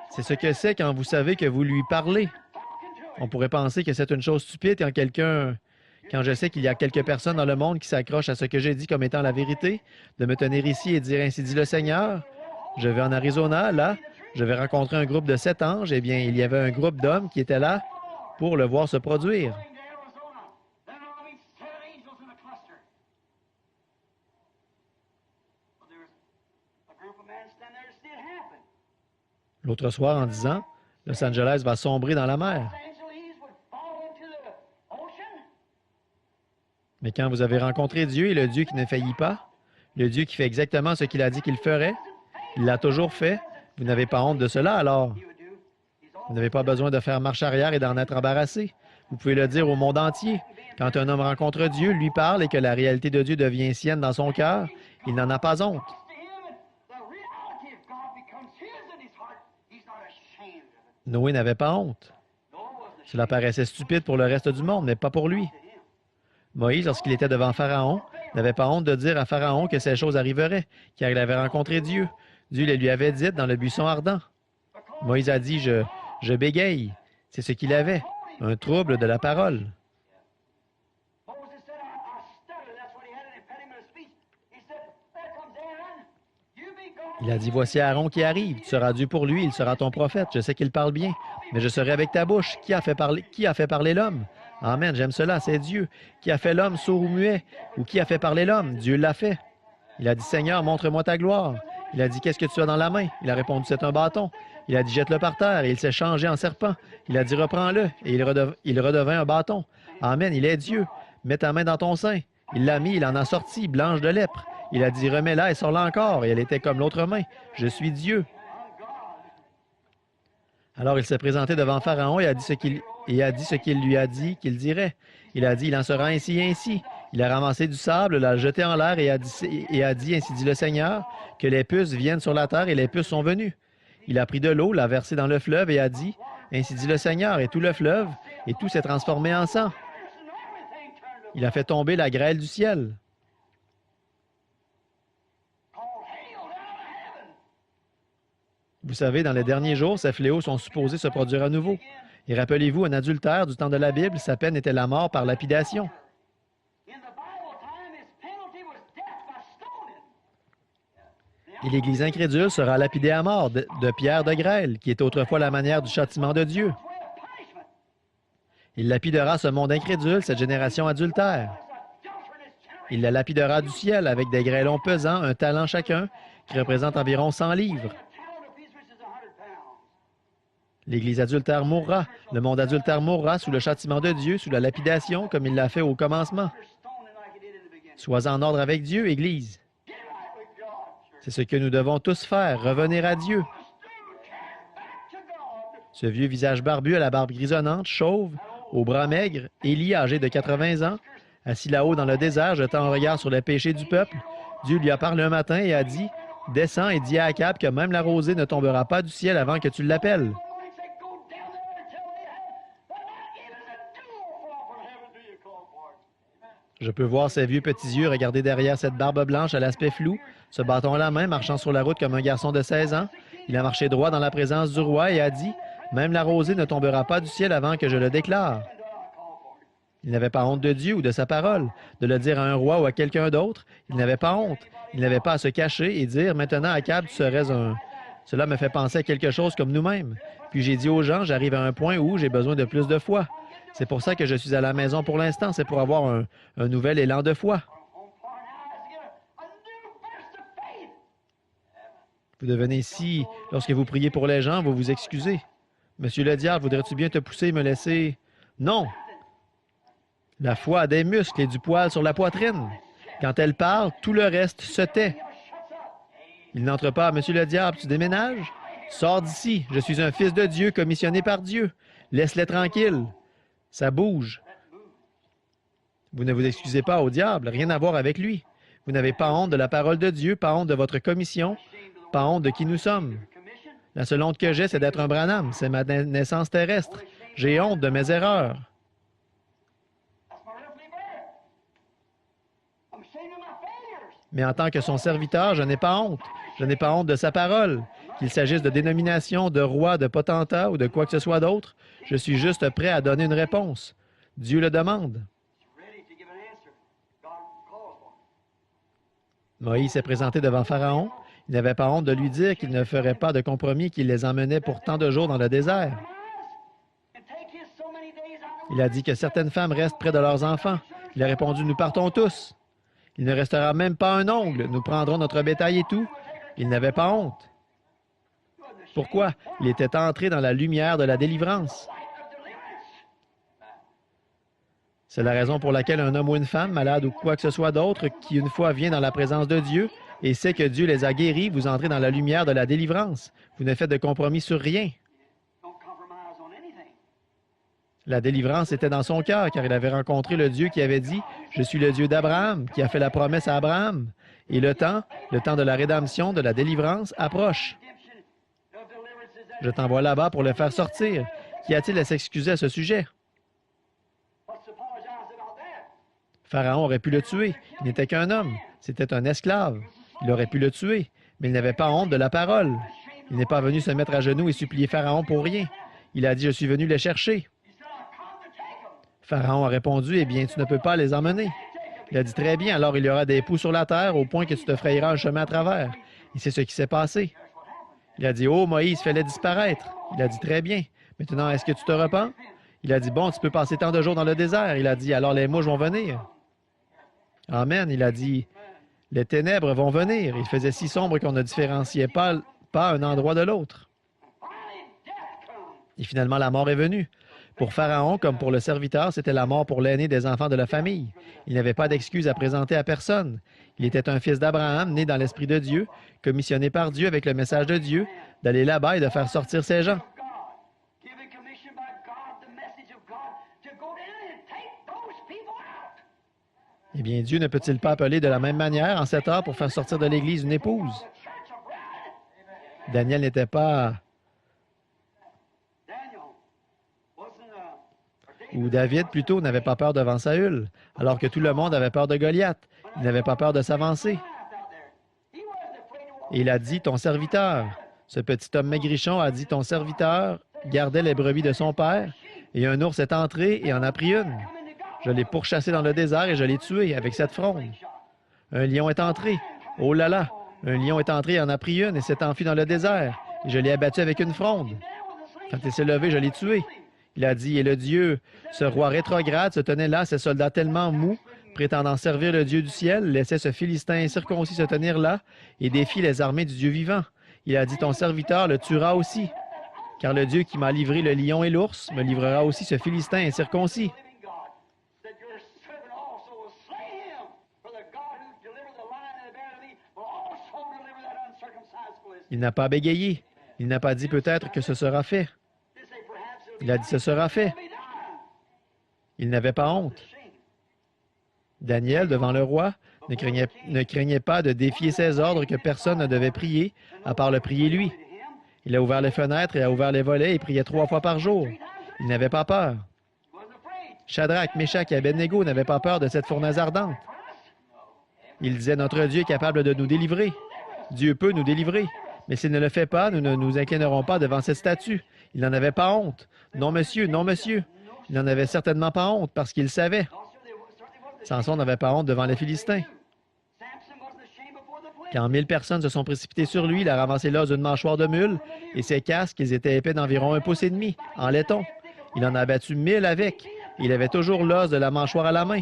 C'est ce que c'est quand vous savez que vous lui parlez. On pourrait penser que c'est une chose stupide quand je sais qu'il y a quelques personnes dans le monde qui s'accrochent à ce que j'ai dit comme étant la vérité, de me tenir ici et dire ainsi dit le Seigneur. Je vais en Arizona, là, je vais rencontrer un groupe de 7 anges. Eh bien, il y avait un groupe d'hommes qui étaient là pour le voir se produire. L'autre soir, en disant, Los Angeles va sombrer dans la mer. Mais quand vous avez rencontré Dieu et le Dieu qui ne faillit pas, le Dieu qui fait exactement ce qu'il a dit qu'il ferait, il l'a toujours fait, vous n'avez pas honte de cela alors. Vous n'avez pas besoin de faire marche arrière et d'en être embarrassé. Vous pouvez le dire au monde entier. Quand un homme rencontre Dieu, lui parle et que la réalité de Dieu devient sienne dans son cœur, il n'en a pas honte. Noé n'avait pas honte. Cela paraissait stupide pour le reste du monde, mais pas pour lui. Moïse, lorsqu'il était devant Pharaon, n'avait pas honte de dire à Pharaon que ces choses arriveraient, car il avait rencontré Dieu. Dieu les lui avait dites dans le buisson ardent. Moïse a dit, je bégaye. C'est ce qu'il avait, un trouble de la parole. Il a dit, voici Aaron qui arrive. Tu seras Dieu pour lui, il sera ton prophète. Je sais qu'il parle bien, mais je serai avec ta bouche. Qui a fait parler l'homme? Amen, j'aime cela, c'est Dieu. Qui a fait l'homme sourd ou muet? Ou qui a fait parler l'homme? Dieu l'a fait. Il a dit, Seigneur, montre-moi ta gloire. Il a dit, qu'est-ce que tu as dans la main? Il a répondu, c'est un bâton. Il a dit, jette-le par terre, et il s'est changé en serpent. Il a dit, reprends-le, et il redevint un bâton. Amen, il est Dieu. Mets ta main dans ton sein. Il l'a mis, il en a sorti, blanche de lèpre. Il a dit, remets-la et sors-la encore. Et elle était comme l'autre main. Je suis Dieu. Alors il s'est présenté devant Pharaon et a dit ce qu'il lui a dit qu'il dirait. Il a dit, il en sera ainsi et ainsi. Il a ramassé du sable, l'a jeté en l'air et a dit, ainsi dit le Seigneur, que les puces viennent sur la terre et les puces sont venues. Il a pris de l'eau, l'a versé dans le fleuve et a dit, ainsi dit le Seigneur, et tout le fleuve, et tout s'est transformé en sang. Il a fait tomber la grêle du ciel. Vous savez, dans les derniers jours, ces fléaux sont supposés se produire à nouveau. Et rappelez-vous, un adultère du temps de la Bible, sa peine était la mort par lapidation. Et l'Église incrédule sera lapidée à mort de pierre de grêle, qui était autrefois la manière du châtiment de Dieu. Il lapidera ce monde incrédule, cette génération adultère. Il la lapidera du ciel avec des grêlons pesants, un talent chacun, qui représente environ 100 livres. L'Église adultère mourra, le monde adultère mourra sous le châtiment de Dieu, sous la lapidation, comme il l'a fait au commencement. Sois en ordre avec Dieu, Église. C'est ce que nous devons tous faire, revenir à Dieu. Ce vieux visage barbu à la barbe grisonnante, chauve, aux bras maigres, Élie, âgé de 80 ans, assis là-haut dans le désert, jetant un regard sur les péchés du peuple, Dieu lui a parlé un matin et a dit, « Descends et dis à Akab que même la rosée ne tombera pas du ciel avant que tu l'appelles. » Je peux voir ses vieux petits yeux regarder derrière cette barbe blanche à l'aspect flou, ce bâton à la main, marchant sur la route comme un garçon de 16 ans. Il a marché droit dans la présence du roi et a dit, « Même la rosée ne tombera pas du ciel avant que je le déclare. » Il n'avait pas honte de Dieu ou de sa parole, de le dire à un roi ou à quelqu'un d'autre. Il n'avait pas honte. Il n'avait pas à se cacher et dire, « Maintenant, Akab, tu serais un... » Cela me fait penser à quelque chose comme nous-mêmes. Puis j'ai dit aux gens, j'arrive à un point où j'ai besoin de plus de foi. C'est pour ça que je suis à la maison pour l'instant, c'est pour avoir un nouvel élan de foi. Vous devenez ici, lorsque vous priez pour les gens, vous vous excusez. Monsieur le diable, voudrais-tu bien te pousser et me laisser... Non! La foi a des muscles et du poil sur la poitrine. Quand elle parle, tout le reste se tait. Il n'entre pas. Monsieur le diable, tu déménages? Sors d'ici. Je suis un fils de Dieu commissionné par Dieu. Laisse-les tranquilles. Ça bouge. Vous ne vous excusez pas au diable, rien à voir avec lui. Vous n'avez pas honte de la parole de Dieu, pas honte de votre commission, pas honte de qui nous sommes. La seule honte que j'ai, c'est d'être un Branham. C'est ma naissance terrestre. J'ai honte de mes erreurs. Mais en tant que son serviteur, je n'ai pas honte. Je n'ai pas honte de sa parole. Qu'il s'agisse de dénomination, de roi, de potentat ou de quoi que ce soit d'autre, je suis juste prêt à donner une réponse. Dieu le demande. Moïse s'est présenté devant Pharaon. Il n'avait pas honte de lui dire qu'il ne ferait pas de compromis, qu'il les emmenait pour tant de jours dans le désert. Il a dit que certaines femmes restent près de leurs enfants. Il a répondu, nous partons tous. Il ne restera même pas un ongle. Nous prendrons notre bétail et tout. Il n'avait pas honte. Pourquoi? Il était entré dans la lumière de la délivrance. C'est la raison pour laquelle un homme ou une femme, malade ou quoi que ce soit d'autre, qui une fois vient dans la présence de Dieu et sait que Dieu les a guéris, vous entrez dans la lumière de la délivrance. Vous ne faites de compromis sur rien. La délivrance était dans son cœur, car il avait rencontré le Dieu qui avait dit « Je suis le Dieu d'Abraham », qui a fait la promesse à Abraham. Et le temps de la rédemption, de la délivrance, approche. Je t'envoie là-bas pour le faire sortir. Qu'y a-t-il à s'excuser à ce sujet? Pharaon aurait pu le tuer. Il n'était qu'un homme. C'était un esclave. Il aurait pu le tuer, mais il n'avait pas honte de la parole. Il n'est pas venu se mettre à genoux et supplier Pharaon pour rien. Il a dit « Je suis venu les chercher ». Pharaon a répondu « Eh bien, tu ne peux pas les emmener. » Il a dit « Très bien, alors il y aura des poux sur la terre au point que tu te frayeras un chemin à travers. » Et c'est ce qui s'est passé. Il a dit « Oh, Moïse, fais-les disparaître. » Il a dit « Très bien. Maintenant, est-ce que tu te repens? » Il a dit « Bon, tu peux passer tant de jours dans le désert. » Il a dit « Alors les mouches vont venir. » Amen. Il a dit « Les ténèbres vont venir. » Il faisait si sombre qu'on ne différenciait pas un endroit de l'autre. Et finalement, la mort est venue. Pour Pharaon, comme pour le serviteur, c'était la mort pour l'aîné des enfants de la famille. Il n'avait pas d'excuse à présenter à personne. Il était un fils d'Abraham, né dans l'Esprit de Dieu, commissionné par Dieu avec le message de Dieu, d'aller là-bas et de faire sortir ses gens. Eh bien, Dieu ne peut-il pas appeler de la même manière en cette heure pour faire sortir de l'Église une épouse? Daniel n'était pas... Ou David, plutôt, n'avait pas peur devant Saül, alors que tout le monde avait peur de Goliath. Il n'avait pas peur de s'avancer. Et il a dit, ton serviteur. Ce petit homme maigrichon a dit, ton serviteur gardait les brebis de son père, et un ours est entré et en a pris une. Je l'ai pourchassé dans le désert et je l'ai tué avec cette fronde. Un lion est entré. Oh là là! Un lion est entré et en a pris une et s'est enfui dans le désert. Et je l'ai abattu avec une fronde. Quand il s'est levé, je l'ai tué. Il a dit, et le Dieu, ce roi rétrograde se tenait là, ses soldats tellement mous, prétendant servir le Dieu du ciel, laissait ce Philistin incirconcis se tenir là et défier les armées du Dieu vivant. Il a dit, ton serviteur le tuera aussi, car le Dieu qui m'a livré le lion et l'ours me livrera aussi ce Philistin incirconcis. Il n'a pas bégayé. Il n'a pas dit peut-être que ce sera fait. Il a dit ce sera fait. Il n'avait pas honte. Daniel, devant le roi, ne craignait pas de défier ses ordres que personne ne devait prier, à part le prier lui. Il a ouvert les fenêtres et a ouvert les volets et priait 3 fois par jour. Il n'avait pas peur. Shadrach, Meshach et Abednego n'avaient pas peur de cette fournaise ardente. Il disait, notre Dieu est capable de nous délivrer. Dieu peut nous délivrer. Mais s'il ne le fait pas, nous ne nous inclinerons pas devant cette statue. Il n'en avait pas honte. Non, monsieur, non, monsieur. Il n'en avait certainement pas honte parce qu'il savait. Samson n'avait pas honte devant les Philistins. Quand 1000 personnes se sont précipitées sur lui, il a ramassé l'os d'une mâchoire de mule et ses casques, ils étaient épais d'environ 1,5 pouce en laiton. Il en a battu 1000 avec. Il avait toujours l'os de la mâchoire à la main.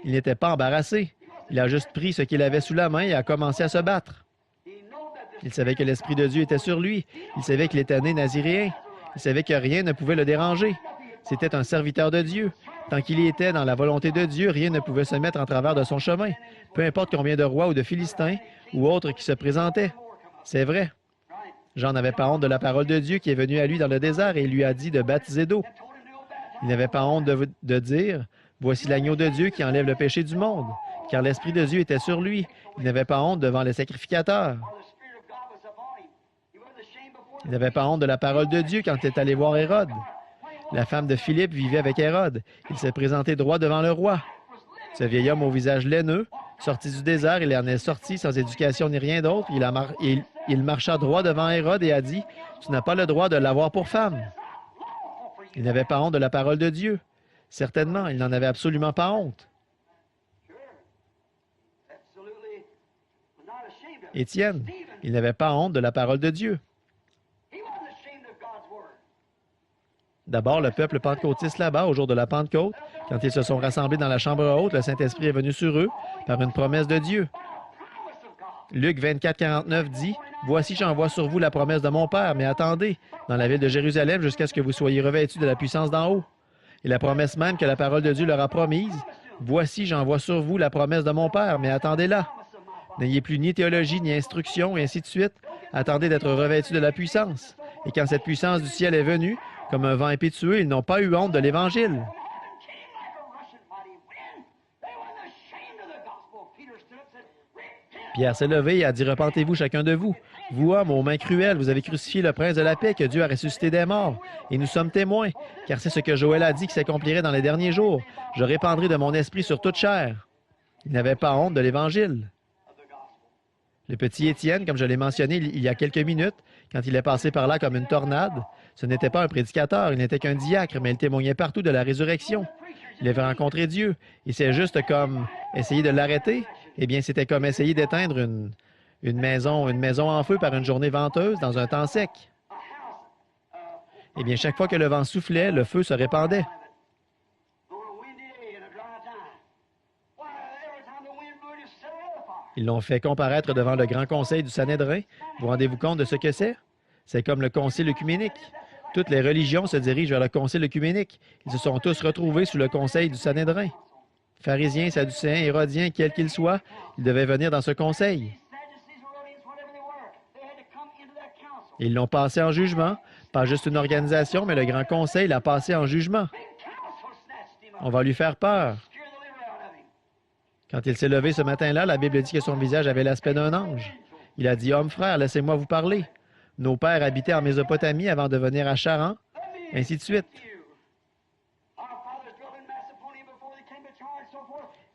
Il n'était pas embarrassé. Il a juste pris ce qu'il avait sous la main et a commencé à se battre. Il savait que l'Esprit de Dieu était sur lui. Il savait qu'il était né naziréen. Il savait que rien ne pouvait le déranger. C'était un serviteur de Dieu. Tant qu'il y était dans la volonté de Dieu, rien ne pouvait se mettre en travers de son chemin, peu importe combien de rois ou de Philistins ou autres qui se présentaient. C'est vrai. Jean n'avait pas honte de la parole de Dieu qui est venue à lui dans le désert et il lui a dit de baptiser d'eau. Il n'avait pas honte de dire « Voici l'agneau de Dieu qui enlève le péché du monde », car l'Esprit de Dieu était sur lui. Il n'avait pas honte devant les sacrificateurs. Il n'avait pas honte de la parole de Dieu quand il est allé voir Hérode. La femme de Philippe vivait avec Hérode. Il s'est présenté droit devant le roi. Ce vieil homme au visage laineux, sorti du désert, il en est sorti sans éducation ni rien d'autre. Il marcha droit devant Hérode et a dit, « Tu n'as pas le droit de l'avoir pour femme. » Il n'avait pas honte de la parole de Dieu. Certainement, il n'en avait absolument pas honte. Étienne, il n'avait pas honte de la parole de Dieu. D'abord, le peuple pentecôtiste là-bas, au jour de la Pentecôte, quand ils se sont rassemblés dans la chambre haute, le Saint-Esprit est venu sur eux par une promesse de Dieu. Luc 24, 49 dit, « Voici, j'envoie sur vous la promesse de mon Père, mais attendez, dans la ville de Jérusalem, jusqu'à ce que vous soyez revêtus de la puissance d'en haut. » Et la promesse même que la parole de Dieu leur a promise, « Voici, j'envoie sur vous la promesse de mon Père, mais attendez-la. N'ayez plus ni théologie, ni instruction, et ainsi de suite. Attendez d'être revêtus de la puissance. Et quand cette puissance du ciel est venue, comme un vent impétueux, ils n'ont pas eu honte de l'Évangile. » Pierre s'est levé et a dit, « Repentez-vous chacun de vous. Vous, hommes, aux mains cruelles, vous avez crucifié le prince de la paix que Dieu a ressuscité des morts. Et nous sommes témoins, car c'est ce que Joël a dit qui s'accomplirait dans les derniers jours. Je répandrai de mon esprit sur toute chair. » Il n'avait pas honte de l'Évangile. Le petit Étienne, comme je l'ai mentionné il y a quelques minutes, quand il est passé par là comme une tornade, ce n'était pas un prédicateur, il n'était qu'un diacre, mais il témoignait partout de la résurrection. Il avait rencontré Dieu. Et c'est juste comme essayer de l'arrêter. Eh bien, c'était comme essayer d'éteindre une maison en feu par une journée venteuse dans un temps sec. Eh bien, chaque fois que le vent soufflait, le feu se répandait. Ils l'ont fait comparaître devant le grand conseil du Sanhédrin. Vous rendez-vous compte de ce que c'est? C'est comme le concile œcuménique. Toutes les religions se dirigent vers le concile œcuménique. Ils se sont tous retrouvés sous le conseil du Sanhédrin. Pharisiens, Sadducéens, Hérodiens, quels qu'ils soient, ils devaient venir dans ce conseil. Ils l'ont passé en jugement, pas juste une organisation, mais le grand conseil l'a passé en jugement. On va lui faire peur. Quand il s'est levé ce matin-là, la Bible dit que son visage avait l'aspect d'un ange. Il a dit, « Homme frère, laissez-moi vous parler. Nos pères habitaient en Mésopotamie avant de venir à Charan, ainsi de suite. »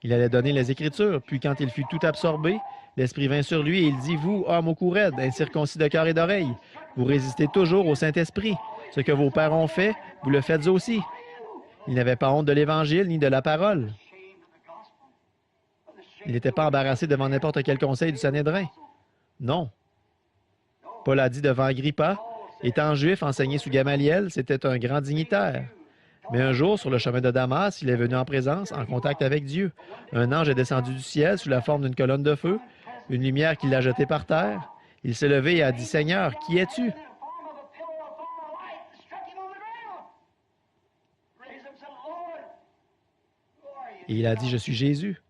Il allait donner les Écritures, puis quand il fut tout absorbé, l'Esprit vint sur lui et il dit, « Vous, hommes au cou raide, incirconcis de cœur et d'oreille, vous résistez toujours au Saint-Esprit. Ce que vos pères ont fait, vous le faites aussi. » Il n'avait pas honte de l'Évangile ni de la parole. Il n'était pas embarrassé devant n'importe quel conseil du Sanhédrin. Non. Paul a dit devant Agrippa, étant juif enseigné sous Gamaliel, c'était un grand dignitaire. Mais un jour, sur le chemin de Damas, il est venu en présence, en contact avec Dieu. Un ange est descendu du ciel sous la forme d'une colonne de feu, une lumière qui l'a jeté par terre. Il s'est levé et a dit, « Seigneur, qui es-tu? » Et il a dit, « Je suis Jésus. »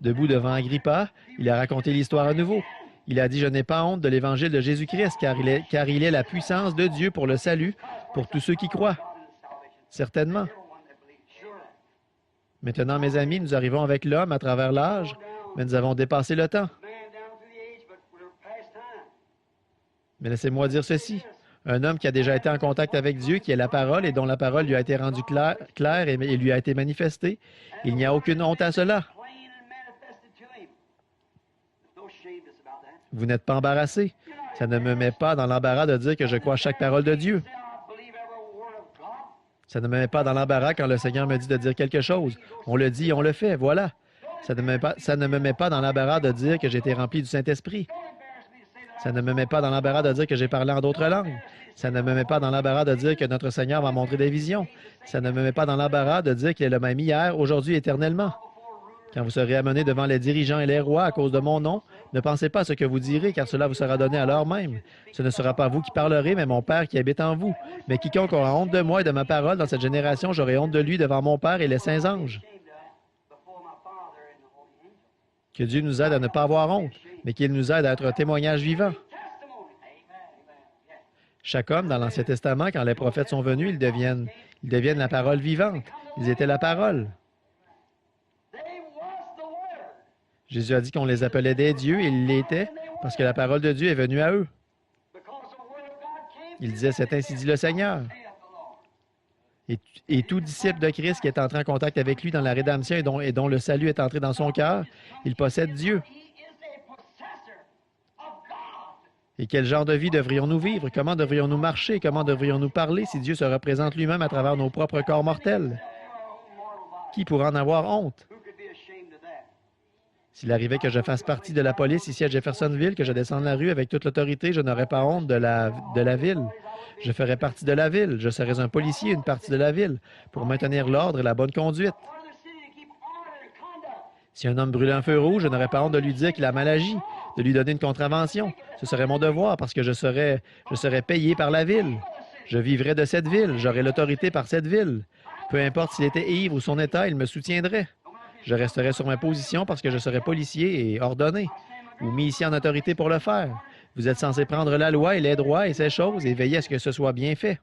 Debout devant Agrippa, il a raconté l'histoire à nouveau. Il a dit, « Je n'ai pas honte de l'évangile de Jésus-Christ, car il est la puissance de Dieu pour le salut, pour tous ceux qui croient. » Certainement. Maintenant, mes amis, nous arrivons avec l'homme à travers l'âge, mais nous avons dépassé le temps. Mais laissez-moi dire ceci. Un homme qui a déjà été en contact avec Dieu, qui est la parole et dont la parole lui a été rendue claire et lui a été manifestée, il n'y a aucune honte à cela. Vous n'êtes pas embarrassé. Ça ne me met pas dans l'embarras de dire que je crois à chaque parole de Dieu. Ça ne me met pas dans l'embarras quand le Seigneur me dit de dire quelque chose. On le dit et on le fait, voilà. Ça ne me met pas dans l'embarras de dire que j'ai été rempli du Saint-Esprit. Ça ne me met pas dans l'embarras de dire que j'ai parlé en d'autres langues. Ça ne me met pas dans l'embarras de dire que notre Seigneur m'a montré des visions. Ça ne me met pas dans l'embarras de dire qu'il est le même hier, aujourd'hui, éternellement. Quand vous serez amenés devant les dirigeants et les rois à cause de mon nom, ne pensez pas à ce que vous direz, car cela vous sera donné à l'heure même. Ce ne sera pas vous qui parlerez, mais mon Père qui habite en vous. Mais quiconque aura honte de moi et de ma parole dans cette génération, j'aurai honte de lui devant mon Père et les saints anges. Que Dieu nous aide à ne pas avoir honte, mais qu'il nous aide à être un témoignage vivant. Chaque homme dans l'Ancien Testament, quand les prophètes sont venus, ils deviennent la parole vivante. Ils étaient la parole. Jésus a dit qu'on les appelait des dieux et ils l'étaient parce que la parole de Dieu est venue à eux. Il disait, c'est ainsi dit le Seigneur. Et tout disciple de Christ qui est entré en contact avec lui dans la rédemption et dont le salut est entré dans son cœur, il possède Dieu. Et quel genre de vie devrions-nous vivre? Comment devrions-nous marcher? Comment devrions-nous parler si Dieu se représente lui-même à travers nos propres corps mortels? Qui pourra en avoir honte? S'il arrivait que je fasse partie de la police ici à Jeffersonville, que je descende la rue avec toute l'autorité, je n'aurais pas honte de la ville. Je ferais partie de la ville. Je serais un policier, une partie de la ville, pour maintenir l'ordre et la bonne conduite. Si un homme brûlait un feu rouge, je n'aurais pas honte de lui dire qu'il a mal agi, de lui donner une contravention. Ce serait mon devoir parce que je serais payé par la ville. Je vivrais de cette ville. J'aurais l'autorité par cette ville. Peu importe s'il était ivre ou son état, il me soutiendrait. Je resterai sur ma position parce que je serai policier et ordonné, ou mis ici en autorité pour le faire. Vous êtes censé prendre la loi et les droits et ces choses et veiller à ce que ce soit bien fait.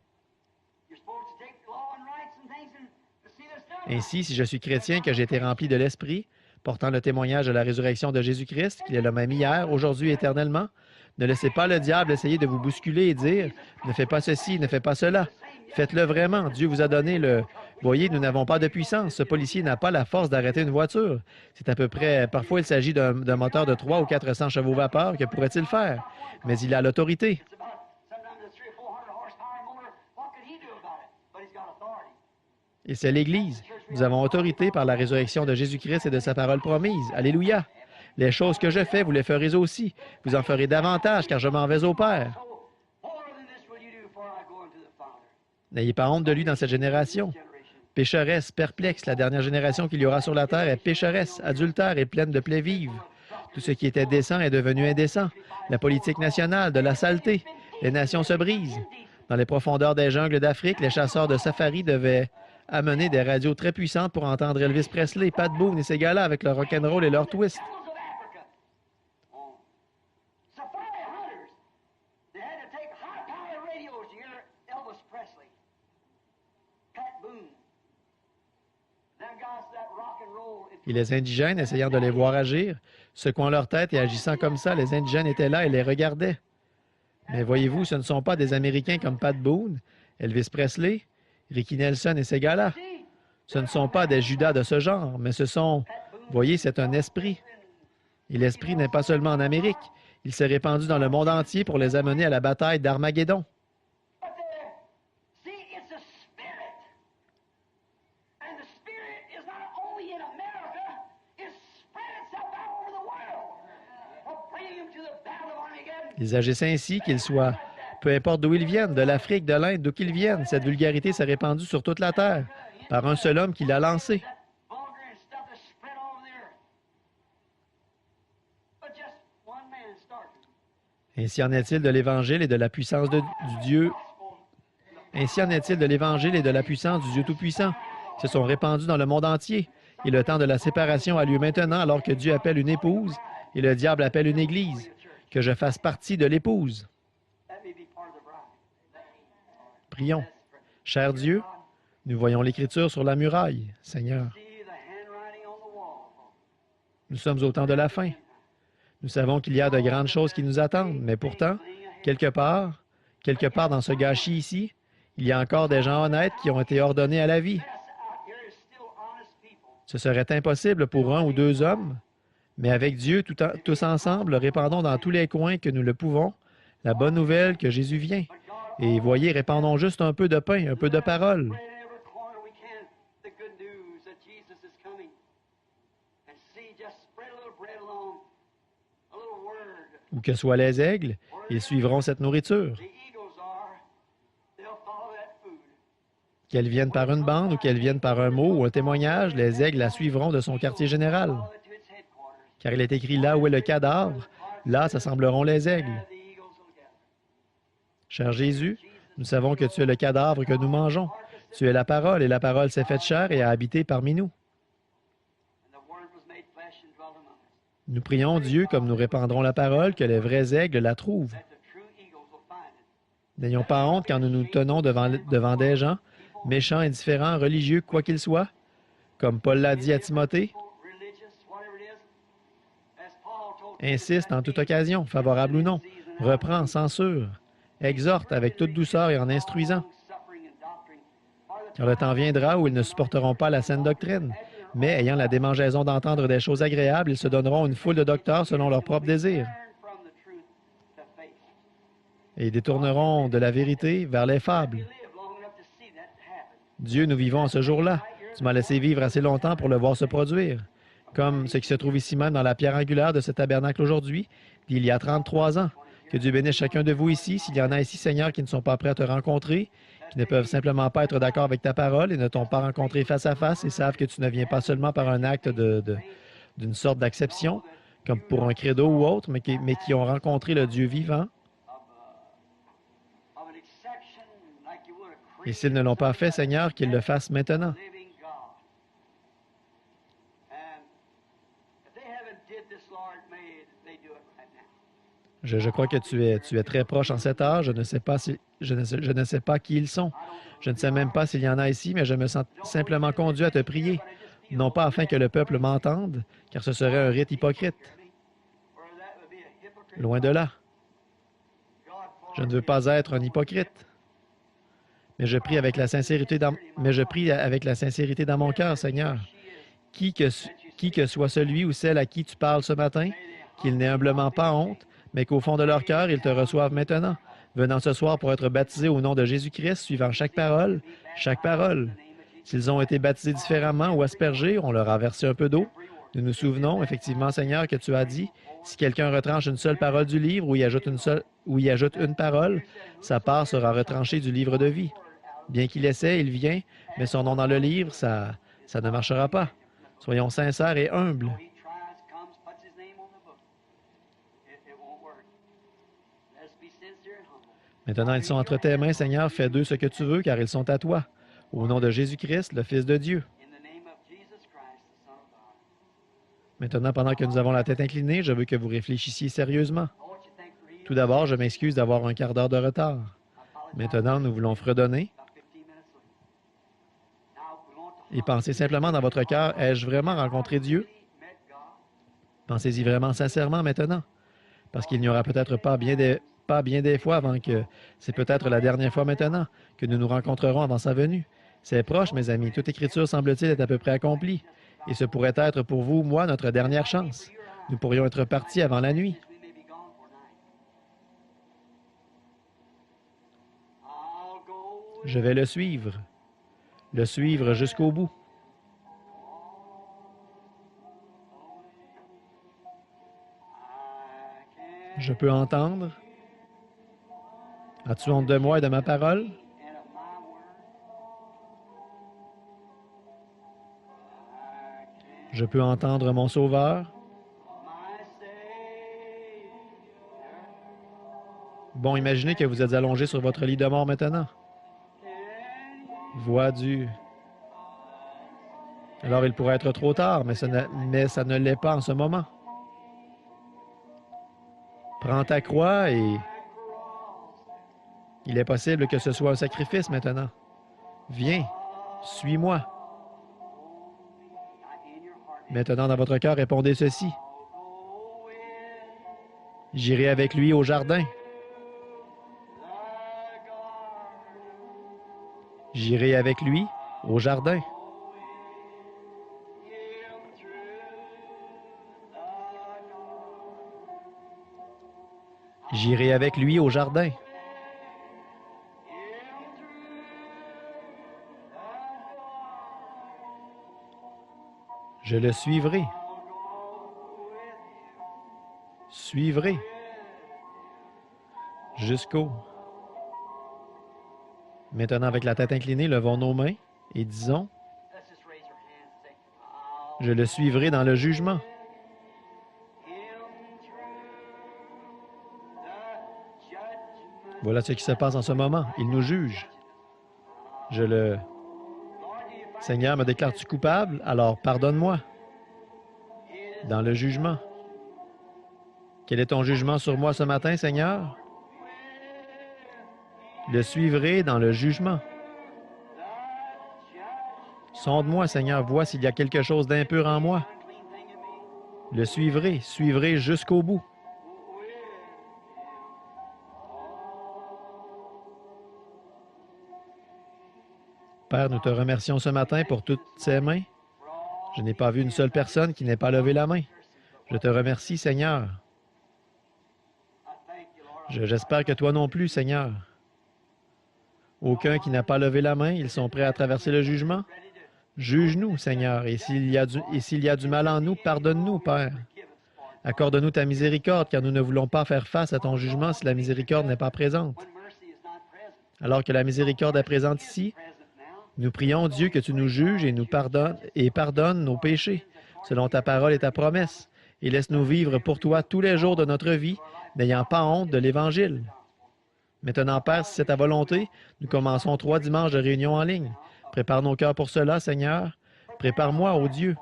Ainsi, si je suis chrétien, que j'ai été rempli de l'Esprit, portant le témoignage de la résurrection de Jésus-Christ, qu'il est le même hier, aujourd'hui, éternellement, ne laissez pas le diable essayer de vous bousculer et dire « Ne fais pas ceci, ne fais pas cela ». Faites-le vraiment. Dieu vous a donné le... Voyez, nous n'avons pas de puissance. Ce policier n'a pas la force d'arrêter une voiture. C'est à peu près... Parfois, il s'agit d'un moteur de 300 ou 400 chevaux vapeur. Que pourrait-il faire? Mais il a l'autorité. Et c'est l'Église. Nous avons autorité par la résurrection de Jésus-Christ et de sa parole promise. Alléluia. Les choses que je fais, vous les ferez aussi. Vous en ferez davantage, car je m'en vais au Père. N'ayez pas honte de lui dans cette génération. Pécheresse, perplexe, la dernière génération qu'il y aura sur la terre est pécheresse, adultère et pleine de plaies vives. Tout ce qui était décent est devenu indécent. La politique nationale, de la saleté. Les nations se brisent. Dans les profondeurs des jungles d'Afrique, les chasseurs de safari devaient amener des radios très puissantes pour entendre Elvis Presley, Pat Boone et ces gars-là avec leur rock'n'roll et leur twist. Et les indigènes, essayant de les voir agir, secouant leur tête et agissant comme ça, les indigènes étaient là et les regardaient. Mais voyez-vous, ce ne sont pas des Américains comme Pat Boone, Elvis Presley, Ricky Nelson et ces gars-là. Ce ne sont pas des Judas de ce genre, mais ce sont... Voyez, c'est un esprit. Et l'esprit n'est pas seulement en Amérique. Il s'est répandu dans le monde entier pour les amener à la bataille d'Armageddon. Ils agissent ainsi, qu'ils soient, peu importe d'où ils viennent, de l'Afrique, de l'Inde, d'où qu'ils viennent. Cette vulgarité s'est répandue sur toute la terre, par un seul homme qui l'a lancée. Ainsi en est-il de l'Évangile et de la puissance du Dieu. Ainsi en est-il de l'Évangile et de la puissance du Dieu Tout-Puissant, qui se sont répandus dans le monde entier. Et le temps de la séparation a lieu maintenant, alors que Dieu appelle une épouse et le diable appelle une église. Que je fasse partie de l'épouse. Prions. Cher Dieu, nous voyons l'Écriture sur la muraille, Seigneur. Nous sommes au temps de la fin. Nous savons qu'il y a de grandes choses qui nous attendent, mais pourtant, quelque part dans ce gâchis ici, il y a encore des gens honnêtes qui ont été ordonnés à la vie. Ce serait impossible pour un ou deux hommes, mais avec Dieu, tous ensemble, répandons dans tous les coins que nous le pouvons la bonne nouvelle que Jésus vient. Et voyez, répandons juste un peu de pain, un peu de parole. Où que soient les aigles, ils suivront cette nourriture. Qu'elle vienne par une bande ou qu'elle vienne par un mot ou un témoignage, les aigles la suivront de son quartier général. Car il est écrit là où est le cadavre, là s'assembleront les aigles. Cher Jésus, nous savons que tu es le cadavre que nous mangeons. Tu es la parole, et la parole s'est faite chair et a habité parmi nous. Nous prions Dieu, comme nous répandrons la parole, que les vrais aigles la trouvent. N'ayons pas honte quand nous nous tenons devant des gens, méchants, indifférents, religieux, quoi qu'ils soient. Comme Paul l'a dit à Timothée, insiste en toute occasion, favorable ou non, reprend, censure, exhorte avec toute douceur et en instruisant. Car le temps viendra où ils ne supporteront pas la saine doctrine, mais ayant la démangeaison d'entendre des choses agréables, ils se donneront une foule de docteurs selon leurs propres désirs. Et ils détourneront de la vérité vers les fables. Dieu, nous vivons en ce jour-là. Tu m'as laissé vivre assez longtemps pour le voir se produire. Comme ce qui se trouve ici même dans la pierre angulaire de ce tabernacle aujourd'hui, il y a 33 ans. Que Dieu bénisse chacun de vous ici. S'il y en a ici, Seigneur, qui ne sont pas prêts à te rencontrer, qui ne peuvent simplement pas être d'accord avec ta parole et ne t'ont pas rencontré face à face et savent que tu ne viens pas seulement par un acte d'une sorte d'acception, comme pour un credo ou autre, mais qui ont rencontré le Dieu vivant. Et s'ils ne l'ont pas fait, Seigneur, qu'ils le fassent maintenant. Je crois que tu es très proche en cette heure. Je ne sais pas je ne sais pas qui ils sont. Je ne sais même pas s'il y en a ici, mais je me sens simplement conduit à te prier. Non pas afin que le peuple m'entende, car ce serait un rite hypocrite. Loin de là. Je ne veux pas être un hypocrite. Mais je prie avec la sincérité dans mon cœur, Seigneur. Qui que soit celui ou celle à qui tu parles ce matin, qu'ils n'aient humblement pas honte, mais qu'au fond de leur cœur, ils te reçoivent maintenant, venant ce soir pour être baptisés au nom de Jésus-Christ, suivant chaque parole, chaque parole. S'ils ont été baptisés différemment ou aspergés, on leur a versé un peu d'eau. Nous nous souvenons, effectivement, Seigneur, que tu as dit, si quelqu'un retranche une seule parole du livre ou y ajoute une parole, sa part sera retranchée du livre de vie. Bien qu'il essaie, il vient, mais son nom dans le livre, ça ne marchera pas. Soyons sincères et humbles. Maintenant, ils sont entre tes mains, Seigneur, fais d'eux ce que tu veux, car ils sont à toi. Au nom de Jésus-Christ, le Fils de Dieu. Maintenant, pendant que nous avons la tête inclinée, je veux que vous réfléchissiez sérieusement. Tout d'abord, je m'excuse d'avoir un quart d'heure de retard. Maintenant, nous voulons fredonner. Et pensez simplement dans votre cœur, ai-je vraiment rencontré Dieu? Pensez-y vraiment sincèrement maintenant. Parce qu'il n'y aura peut-être pas bien des fois avant que c'est peut-être la dernière fois maintenant que nous nous rencontrerons avant sa venue. C'est proche, mes amis. Toute écriture semble-t-il être à peu près accomplie. Et ce pourrait être pour vous, moi, notre dernière chance. Nous pourrions être partis avant la nuit. Je vais le suivre jusqu'au bout. Je peux entendre. As-tu honte de moi et de ma parole? Je peux entendre mon Sauveur. Bon, imaginez que vous êtes allongé sur votre lit de mort maintenant. Voix du... Alors, il pourrait être trop tard, mais ça ne l'est pas en ce moment. Prends ta croix et... Il est possible que ce soit un sacrifice maintenant. Viens, suis-moi. Maintenant, dans votre cœur, répondez ceci. J'irai avec lui au jardin. J'irai avec lui au jardin. J'irai avec lui au jardin. Je le suivrai. Suivrai. Jusqu'au Maintenant, avec la tête inclinée, levons nos mains et disons, je le suivrai dans le jugement. Voilà ce qui se passe en ce moment. Il nous juge. Seigneur, me déclares-tu coupable? Alors pardonne-moi. Dans le jugement. Quel est ton jugement sur moi ce matin, Seigneur? Le suivrai dans le jugement. Sonde-moi, Seigneur, vois s'il y a quelque chose d'impur en moi. Le suivrai jusqu'au bout. Père, nous te remercions ce matin pour toutes ces mains. Je n'ai pas vu une seule personne qui n'ait pas levé la main. Je te remercie, Seigneur. J'espère que toi non plus, Seigneur. Aucun qui n'a pas levé la main, ils sont prêts à traverser le jugement. Juge-nous, Seigneur, et s'il y a du mal en nous, pardonne-nous, Père. Accorde-nous ta miséricorde, car nous ne voulons pas faire face à ton jugement si la miséricorde n'est pas présente. Alors que la miséricorde est présente ici, nous prions, Dieu, que tu nous juges et nous pardonnes nos péchés, selon ta parole et ta promesse, et laisse-nous vivre pour toi tous les jours de notre vie, n'ayant pas honte de l'Évangile. Maintenant, Père, si c'est ta volonté, nous commençons 3 dimanches de réunion en ligne. Prépare nos cœurs pour cela, Seigneur. Prépare-moi, ô Dieu.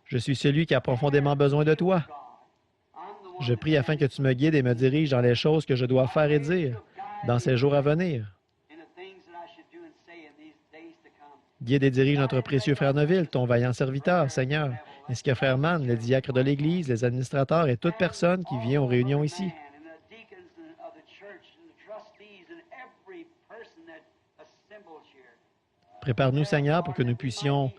Je suis celui qui a profondément besoin de toi. Je prie afin que tu me guides et me diriges dans les choses que je dois faire et dire dans ces jours à venir. Guide et dirige notre précieux frère Neville, ton vaillant serviteur, Seigneur, ainsi que frère Mann, les diacres de l'Église, les administrateurs et toute personne qui vient aux réunions ici. Prépare-nous, Seigneur, pour que nous puissions,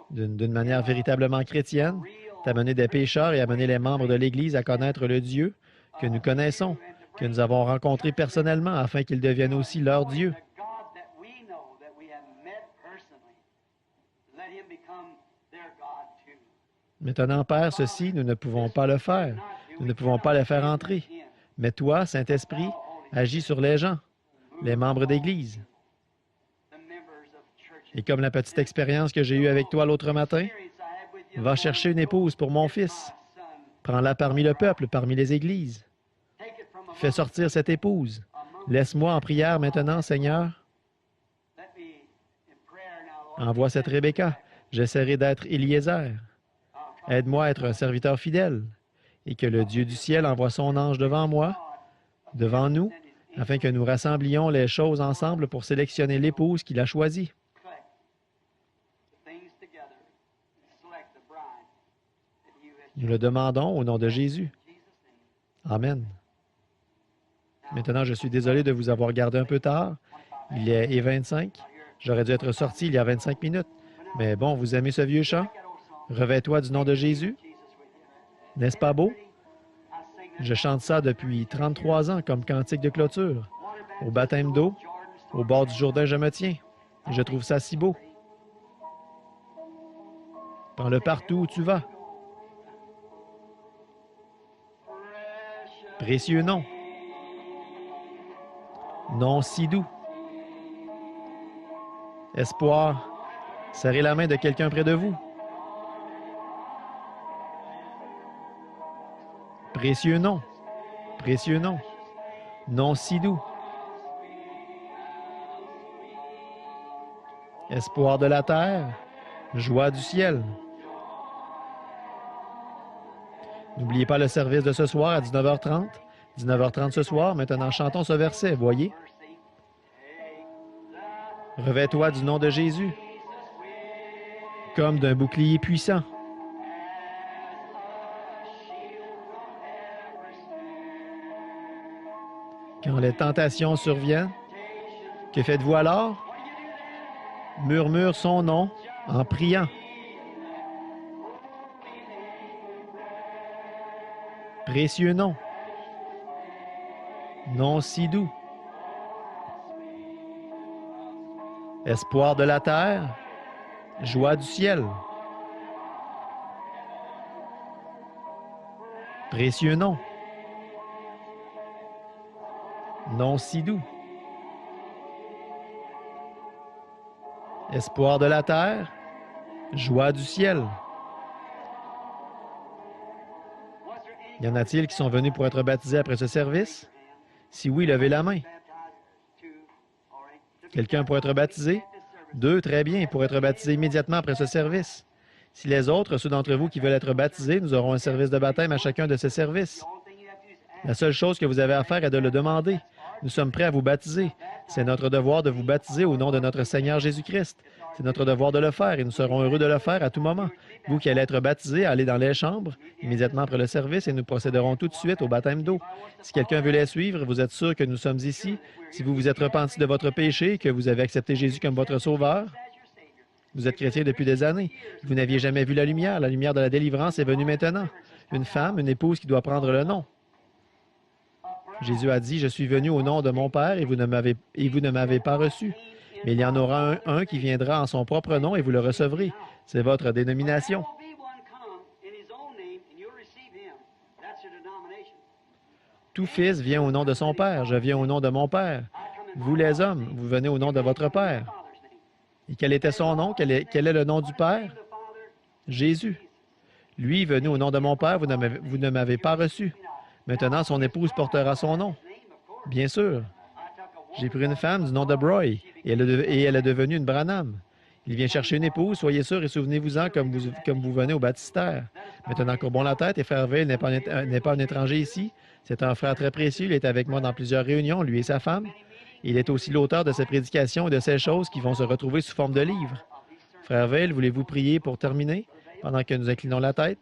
d'une manière véritablement chrétienne, t'amener des pécheurs et amener les membres de l'Église à connaître le Dieu que nous connaissons, que nous avons rencontré personnellement, afin qu'il devienne aussi leur Dieu. Maintenant, Père, ceci, nous ne pouvons pas le faire. Nous ne pouvons pas le faire entrer. Mais toi, Saint-Esprit, agis sur les gens, les membres d'Église. Et comme la petite expérience que j'ai eue avec toi l'autre matin, va chercher une épouse pour mon fils. Prends-la parmi le peuple, parmi les églises. Fais sortir cette épouse. Laisse-moi en prière maintenant, Seigneur. Envoie cette Rebecca. J'essaierai d'être Eliezer. Aide-moi à être un serviteur fidèle. Et que le Dieu du ciel envoie son ange devant moi, devant nous, afin que nous rassemblions les choses ensemble pour sélectionner l'épouse qu'il a choisie. Nous le demandons au nom de Jésus. Amen. Maintenant, je suis désolé de vous avoir gardé un peu tard. Il est 25. J'aurais dû être sorti il y a 25 minutes. Mais bon, vous aimez ce vieux chant? Revêt-toi du nom de Jésus. N'est-ce pas beau? Je chante ça depuis 33 ans comme cantique de clôture. Au baptême d'eau, au bord du Jourdain, je me tiens. Et je trouve ça si beau. Prends-le partout où tu vas. Précieux nom. Nom si doux. Espoir. Serrez la main de quelqu'un près de vous. Précieux nom. Précieux nom. Nom si doux. Espoir de la terre. Joie du ciel. N'oubliez pas le service de ce soir à 19h30. 19h30 ce soir. Maintenant, chantons ce verset, voyez. Revêt-toi du nom de Jésus, comme d'un bouclier puissant. Quand les tentations surviennent, que faites-vous alors? Murmure son nom en priant. Précieux nom. Nom si doux. Espoir de la terre. Joie du ciel. Précieux nom. Nom si doux. Espoir de la terre, joie du ciel. Y en a-t-il qui sont venus pour être baptisés après ce service? Si oui, levez la main. Quelqu'un pour être baptisé? 2, très bien, pour être baptisé immédiatement après ce service. Si les autres, ceux d'entre vous qui veulent être baptisés, nous aurons un service de baptême à chacun de ces services. La seule chose que vous avez à faire est de le demander. Nous sommes prêts à vous baptiser. C'est notre devoir de vous baptiser au nom de notre Seigneur Jésus-Christ. C'est notre devoir de le faire et nous serons heureux de le faire à tout moment. Vous qui allez être baptisés, allez dans les chambres immédiatement après le service et nous procéderons tout de suite au baptême d'eau. Si quelqu'un veut les suivre, vous êtes sûr que nous sommes ici. Si vous vous êtes repenti de votre péché et que vous avez accepté Jésus comme votre sauveur, vous êtes chrétien depuis des années. Vous n'aviez jamais vu la lumière. La lumière de la délivrance est venue maintenant. Une femme, une épouse qui doit prendre le nom. Jésus a dit, « Je suis venu au nom de mon Père et vous ne m'avez pas reçu. Mais il y en aura un qui viendra en son propre nom et vous le recevrez. C'est votre dénomination. » Tout fils vient au nom de son Père. Je viens au nom de mon Père. Vous les hommes, vous venez au nom de votre Père. Et quel était son nom? Quel est le nom du Père? Jésus. Lui est venu au nom de mon Père, vous ne m'avez pas reçu. Maintenant, son épouse portera son nom. Bien sûr. J'ai pris une femme du nom de Broy et elle est devenue une Branham. Il vient chercher une épouse, soyez sûr et souvenez-vous-en comme vous venez au baptistère. Maintenant, courbons la tête et Frère Veil n'est pas un étranger ici. C'est un frère très précieux. Il est avec moi dans plusieurs réunions, lui et sa femme. Il est aussi l'auteur de ces prédications et de ces choses qui vont se retrouver sous forme de livres. Frère Veil, voulez-vous prier pour terminer pendant que nous inclinons la tête?